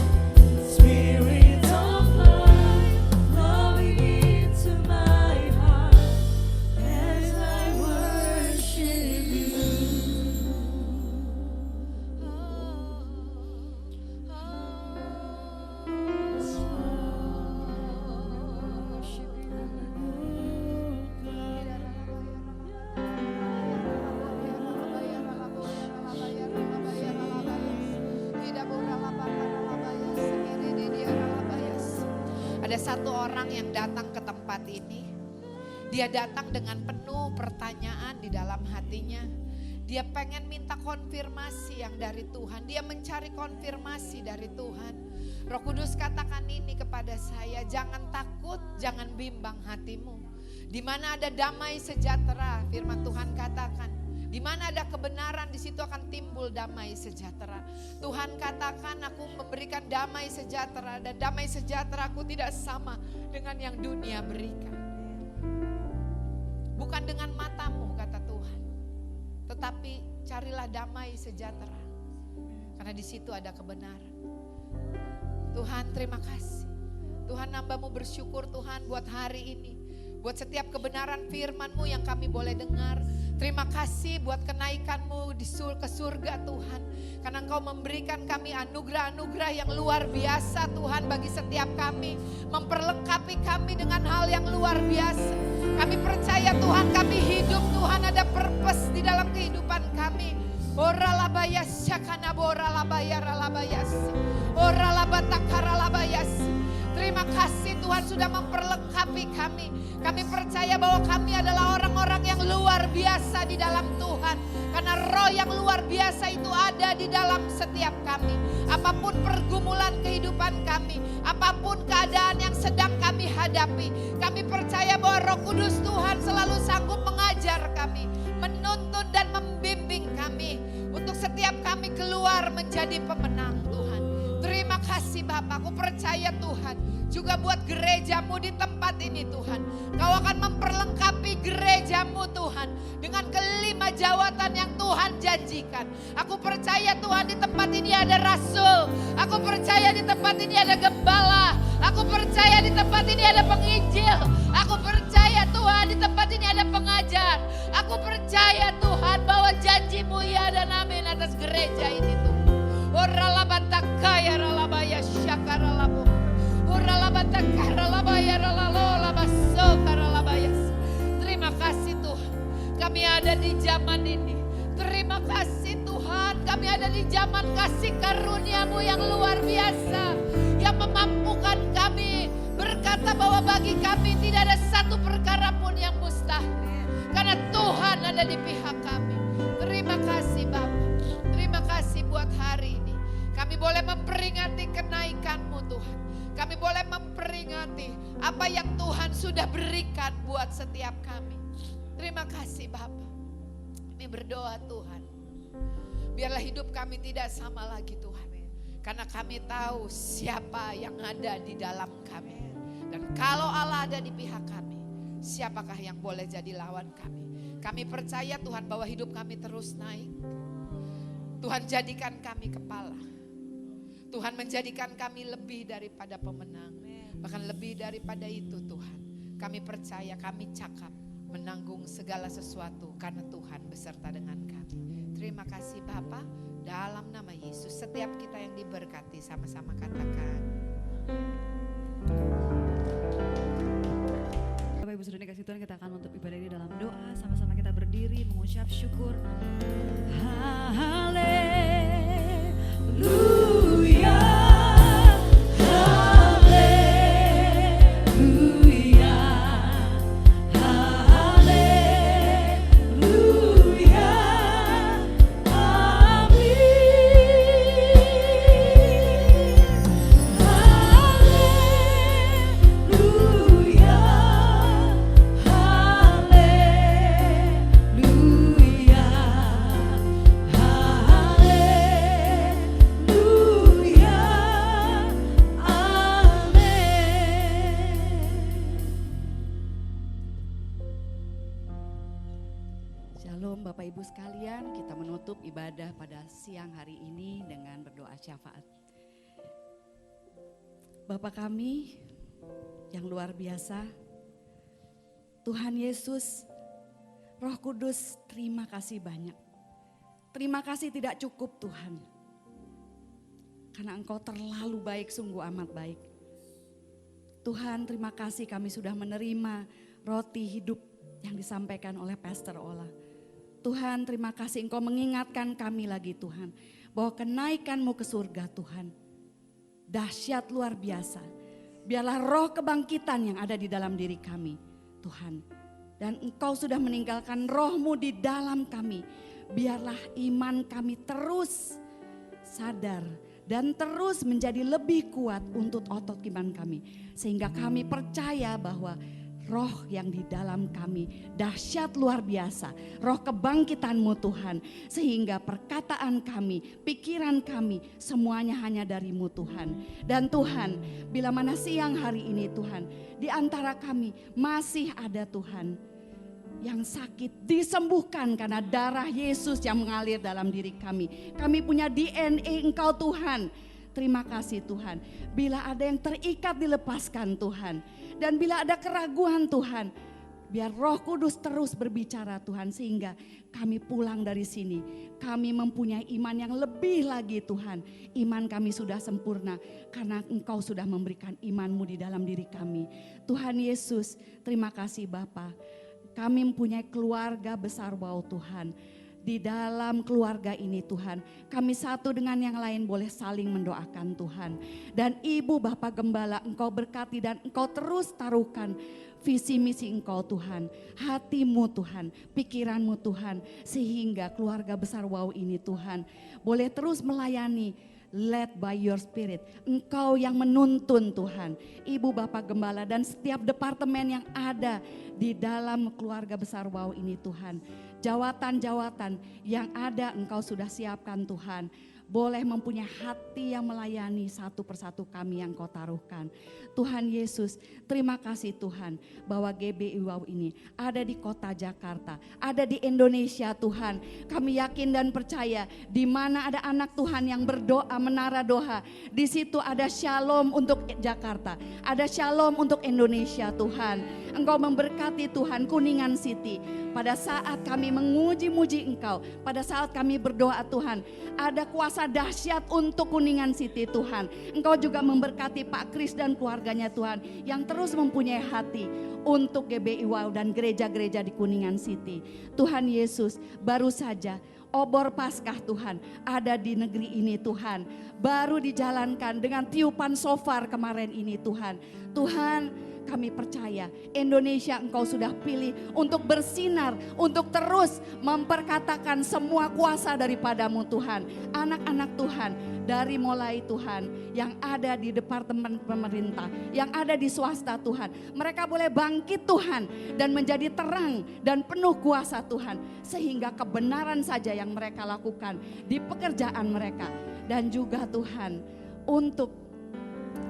Spirit of life, flowing into my heart as I worship you. Ada satu orang yang datang ke tempat ini. Dia datang dengan penuh pertanyaan di dalam hatinya. Dia pengen minta konfirmasi yang dari Tuhan. Dia mencari konfirmasi dari Tuhan. Roh Kudus katakan ini kepada saya, jangan takut, jangan bimbang hatimu. Di mana ada damai sejahtera, firman Tuhan katakan. Di mana ada kebenaran, di situ akan timbul damai sejahtera. Tuhan katakan, aku memberikan damai sejahtera, dan damai sejahtera aku tidak sama dengan yang dunia berikan. Bukan dengan matamu, kata Tuhan, tetapi carilah damai sejahtera, karena di situ ada kebenaran. Tuhan, terima kasih. Tuhan, hambamu bersyukur Tuhan buat hari ini, buat setiap kebenaran firman-Mu yang kami boleh dengar. Terima kasih buat kenaikan-Mu ke surga Tuhan. Karena Engkau memberikan kami anugerah-anugerah yang luar biasa Tuhan bagi setiap kami. Memperlengkapi kami dengan hal yang luar biasa. Kami percaya Tuhan, kami hidup Tuhan, ada purpose di dalam kehidupan kami. Ora labayas syakana bora labaya ralabayas. Ora labatakara labayas. Terima kasih Tuhan sudah memperlengkapi kami. Kami percaya bahwa kami adalah orang-orang yang luar biasa di dalam Tuhan. Karena roh yang luar biasa itu ada di dalam setiap kami. Apapun pergumulan kehidupan kami, apapun keadaan yang sedang kami hadapi, kami percaya bahwa Roh Kudus Tuhan selalu sanggup mengajar kami, menuntun dan membimbing kami untuk setiap kami keluar menjadi pemenang Tuhan. Terima kasih Bapak, aku percaya Tuhan juga buat gerejamu di tempat ini Tuhan. Kau akan memperlengkapi gerejamu Tuhan dengan kelima jawatan yang Tuhan janjikan. Aku percaya Tuhan di tempat ini ada rasul. Aku percaya di tempat ini ada gembala. Aku percaya di tempat ini ada penginjil. Aku percaya Tuhan di tempat ini ada pengajar. Aku percaya Tuhan bahwa janjimu ya dan amin atas gereja ini Tuhan. Oralabatakaya ralabaya syakaralabu. Oralabatakara labaya ralalola basokara labayas. Terima kasih Tuhan, kami ada di zaman ini. Terima kasih Tuhan, kami ada di zaman kasih karunia-Mu yang luar biasa, yang memampukan kami berkata bahwa bagi kami tidak ada satu perkara pun yang mustahil, karena Tuhan ada di pihak kami. Terima kasih Bapak, terima kasih buat hari ini. Kami boleh memperingati kenaikan-Mu Tuhan. Kami boleh memperingati apa yang Tuhan sudah berikan buat setiap kami. Terima kasih Bapak. Kami berdoa Tuhan, biarlah hidup kami tidak sama lagi Tuhan. Karena kami tahu siapa yang ada di dalam kami. Dan kalau Allah ada di pihak kami, siapakah yang boleh jadi lawan kami. Kami percaya Tuhan bahwa hidup kami terus naik. Tuhan jadikan kami kepala. Tuhan menjadikan kami lebih daripada pemenang. Bahkan lebih daripada itu Tuhan. Kami percaya, kami cakap menanggung segala sesuatu karena Tuhan beserta dengan kami. Terima kasih Bapa, dalam nama Yesus setiap kita yang diberkati sama-sama katakan. Bapak Ibu sudah dikasih Tuhan, kita akan menutup ibadah ini dalam doa. Sama-sama kita berdiri mengucap syukur. Haleluya, haleluya, haleluya, Shalom Bapak Ibu sekalian, kita menutup ibadah pada siang hari ini dengan berdoa syafaat. Bapa kami yang luar biasa, Tuhan Yesus, Roh Kudus, terima kasih banyak. Terima kasih tidak cukup Tuhan, karena Engkau terlalu baik, sungguh amat baik. Tuhan, terima kasih kami sudah menerima roti hidup yang disampaikan oleh Pastor Ola. Tuhan, terima kasih Engkau mengingatkan kami lagi Tuhan, bahwa kenaikan-Mu ke surga Tuhan, dahsyat luar biasa. Biarlah roh kebangkitan yang ada di dalam diri kami Tuhan. Dan Engkau sudah meninggalkan roh-Mu di dalam kami. Biarlah iman kami terus sadar dan terus menjadi lebih kuat untuk otot iman kami. Sehingga kami percaya bahwa roh yang di dalam kami dahsyat luar biasa. Roh kebangkitan-Mu Tuhan. Sehingga perkataan kami, pikiran kami semuanya hanya dari-Mu Tuhan. Dan Tuhan, bila mana siang hari ini Tuhan, di antara kami masih ada Tuhan yang sakit, disembuhkan karena darah Yesus yang mengalir dalam diri kami. Kami punya DNA Engkau Tuhan. Terima kasih Tuhan. Bila ada yang terikat dilepaskan Tuhan. Dan bila ada keraguan Tuhan, biar Roh Kudus terus berbicara Tuhan, sehingga kami pulang dari sini. Kami mempunyai iman yang lebih lagi Tuhan. Iman kami sudah sempurna karena Engkau sudah memberikan iman-Mu di dalam diri kami. Tuhan Yesus, terima kasih Bapa. Kami mempunyai keluarga besar, wow Tuhan. di dalam keluarga ini Tuhan. Kami satu dengan yang lain boleh saling mendoakan Tuhan. Dan Ibu Bapak Gembala, Engkau berkati dan Engkau terus taruhkan visi misi Engkau Tuhan, hatimu Tuhan, pikiranmu Tuhan, sehingga keluarga besar WOW ini Tuhan boleh terus melayani, led by your spirit. Engkau yang menuntun Tuhan, Ibu Bapak Gembala dan setiap departemen yang ada di dalam keluarga besar WOW ini Tuhan. Jawatan-jawatan yang ada Engkau sudah siapkan Tuhan, boleh mempunyai hati yang melayani satu persatu kami yang Kau taruhkan. Tuhan Yesus, terima kasih Tuhan bahwa GBI WOW ini ada di kota Jakarta, ada di Indonesia Tuhan. Kami yakin dan percaya di mana ada anak Tuhan yang berdoa menara doa, di situ ada shalom untuk Jakarta, ada shalom untuk Indonesia Tuhan. Engkau memberkati Tuhan Kuningan City. Pada saat kami menguji-muji Engkau, pada saat kami berdoa Tuhan, ada kuasa dahsyat untuk Kuningan City Tuhan. Engkau juga memberkati Pak Kris dan keluarganya Tuhan, yang terus mempunyai hati untuk GBI WOW dan gereja-gereja di Kuningan City. Tuhan Yesus, baru saja obor Paskah Tuhan ada di negeri ini Tuhan, baru dijalankan dengan tiupan shofar kemarin ini Tuhan. Tuhan, kami percaya Indonesia Engkau sudah pilih untuk bersinar, untuk terus memperkatakan semua kuasa daripadamu Tuhan. Anak-anak Tuhan dari mulai Tuhan yang ada di departemen pemerintah, yang ada di swasta Tuhan, mereka boleh bangkit Tuhan dan menjadi terang dan penuh kuasa Tuhan, sehingga kebenaran saja yang mereka lakukan di pekerjaan mereka. Dan juga Tuhan untuk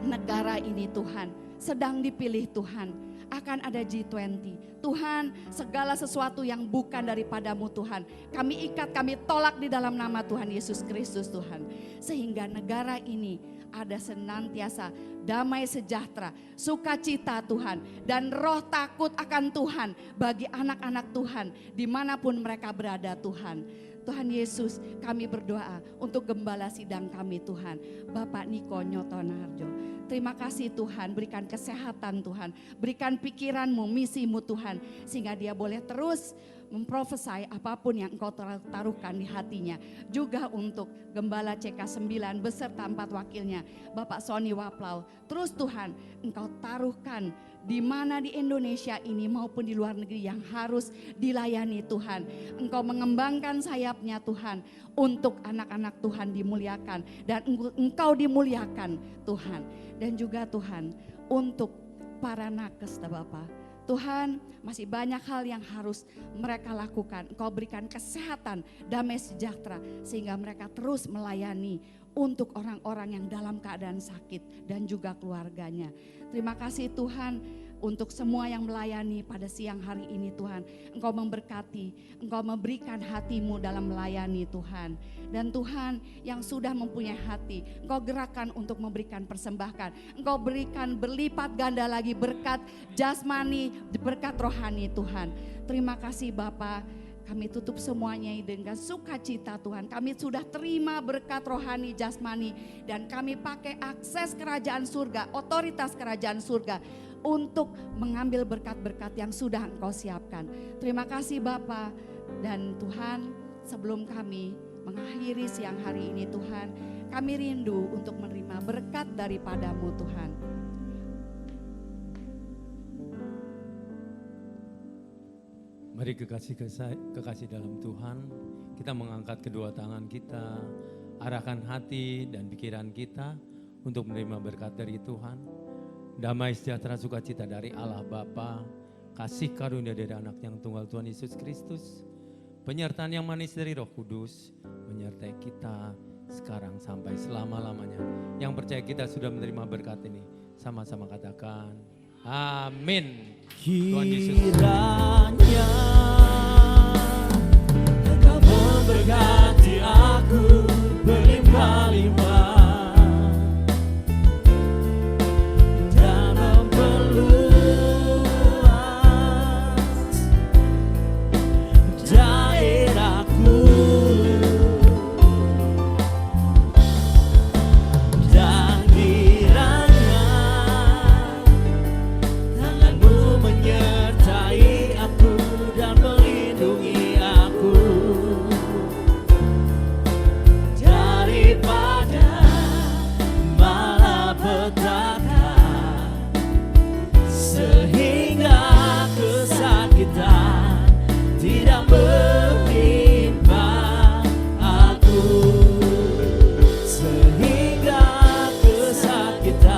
negara ini Tuhan sedang dipilih Tuhan, akan ada G20. Tuhan, segala sesuatu yang bukan daripadamu Tuhan, kami ikat, kami tolak di dalam nama Tuhan Yesus Kristus Tuhan. Sehingga negara ini ada senantiasa damai sejahtera, sukacita Tuhan, dan roh takut akan Tuhan bagi anak-anak Tuhan dimanapun mereka berada Tuhan. Tuhan Yesus, kami berdoa untuk gembala sidang kami Tuhan, Bapak Niko Nyotonarjo. Terima kasih Tuhan, berikan kesehatan Tuhan, berikan pikiranmu, misimu Tuhan, sehingga dia boleh terus memprofesai apapun yang Engkau taruhkan di hatinya. Juga untuk Gembala CK9 beserta 4 wakilnya, Bapak Sony Waplau. Terus Tuhan, Engkau taruhkan di mana di Indonesia ini maupun di luar negeri yang harus dilayani Tuhan. Engkau mengembangkan sayapnya Tuhan untuk anak-anak Tuhan dimuliakan dan Engkau dimuliakan Tuhan. Dan juga Tuhan untuk para nakes Bapak. Tuhan, masih banyak hal yang harus mereka lakukan. Engkau berikan kesehatan, damai sejahtera, sehingga mereka terus melayani untuk orang-orang yang dalam keadaan sakit dan juga keluarganya. Terima kasih Tuhan untuk semua yang melayani pada siang hari ini Tuhan. Engkau memberkati, Engkau memberikan hatimu dalam melayani Tuhan. Dan Tuhan yang sudah mempunyai hati, Engkau gerakan untuk memberikan persembahan. Engkau berikan berlipat ganda lagi berkat jasmani, berkat rohani Tuhan. Terima kasih Bapa. Kami tutup semuanya dengan sukacita Tuhan. Kami sudah terima berkat rohani jasmani dan kami pakai akses kerajaan surga, otoritas kerajaan surga untuk mengambil berkat-berkat yang sudah Engkau siapkan. Terima kasih Bapa. Dan Tuhan, sebelum kami mengakhiri siang hari ini Tuhan, kami rindu untuk menerima berkat daripadamu Tuhan. Mari kekasih dalam Tuhan, kita mengangkat kedua tangan kita, arahkan hati dan pikiran kita untuk menerima berkat dari Tuhan. Damai sejahtera sukacita dari Allah Bapa, kasih karunia dari anak yang tunggal Tuhan Yesus Kristus, penyertaan yang manis dari Roh Kudus, menyertai kita sekarang sampai selama-lamanya. Yang percaya kita sudah menerima berkat ini, sama-sama katakan, amin. Tuhan Yesus. Kiranya Engkau memberkati aku berlimpah-limpah dan memperluas daerahku, dan kiranya tanganmu menyertai aku dan melindungi aku. kita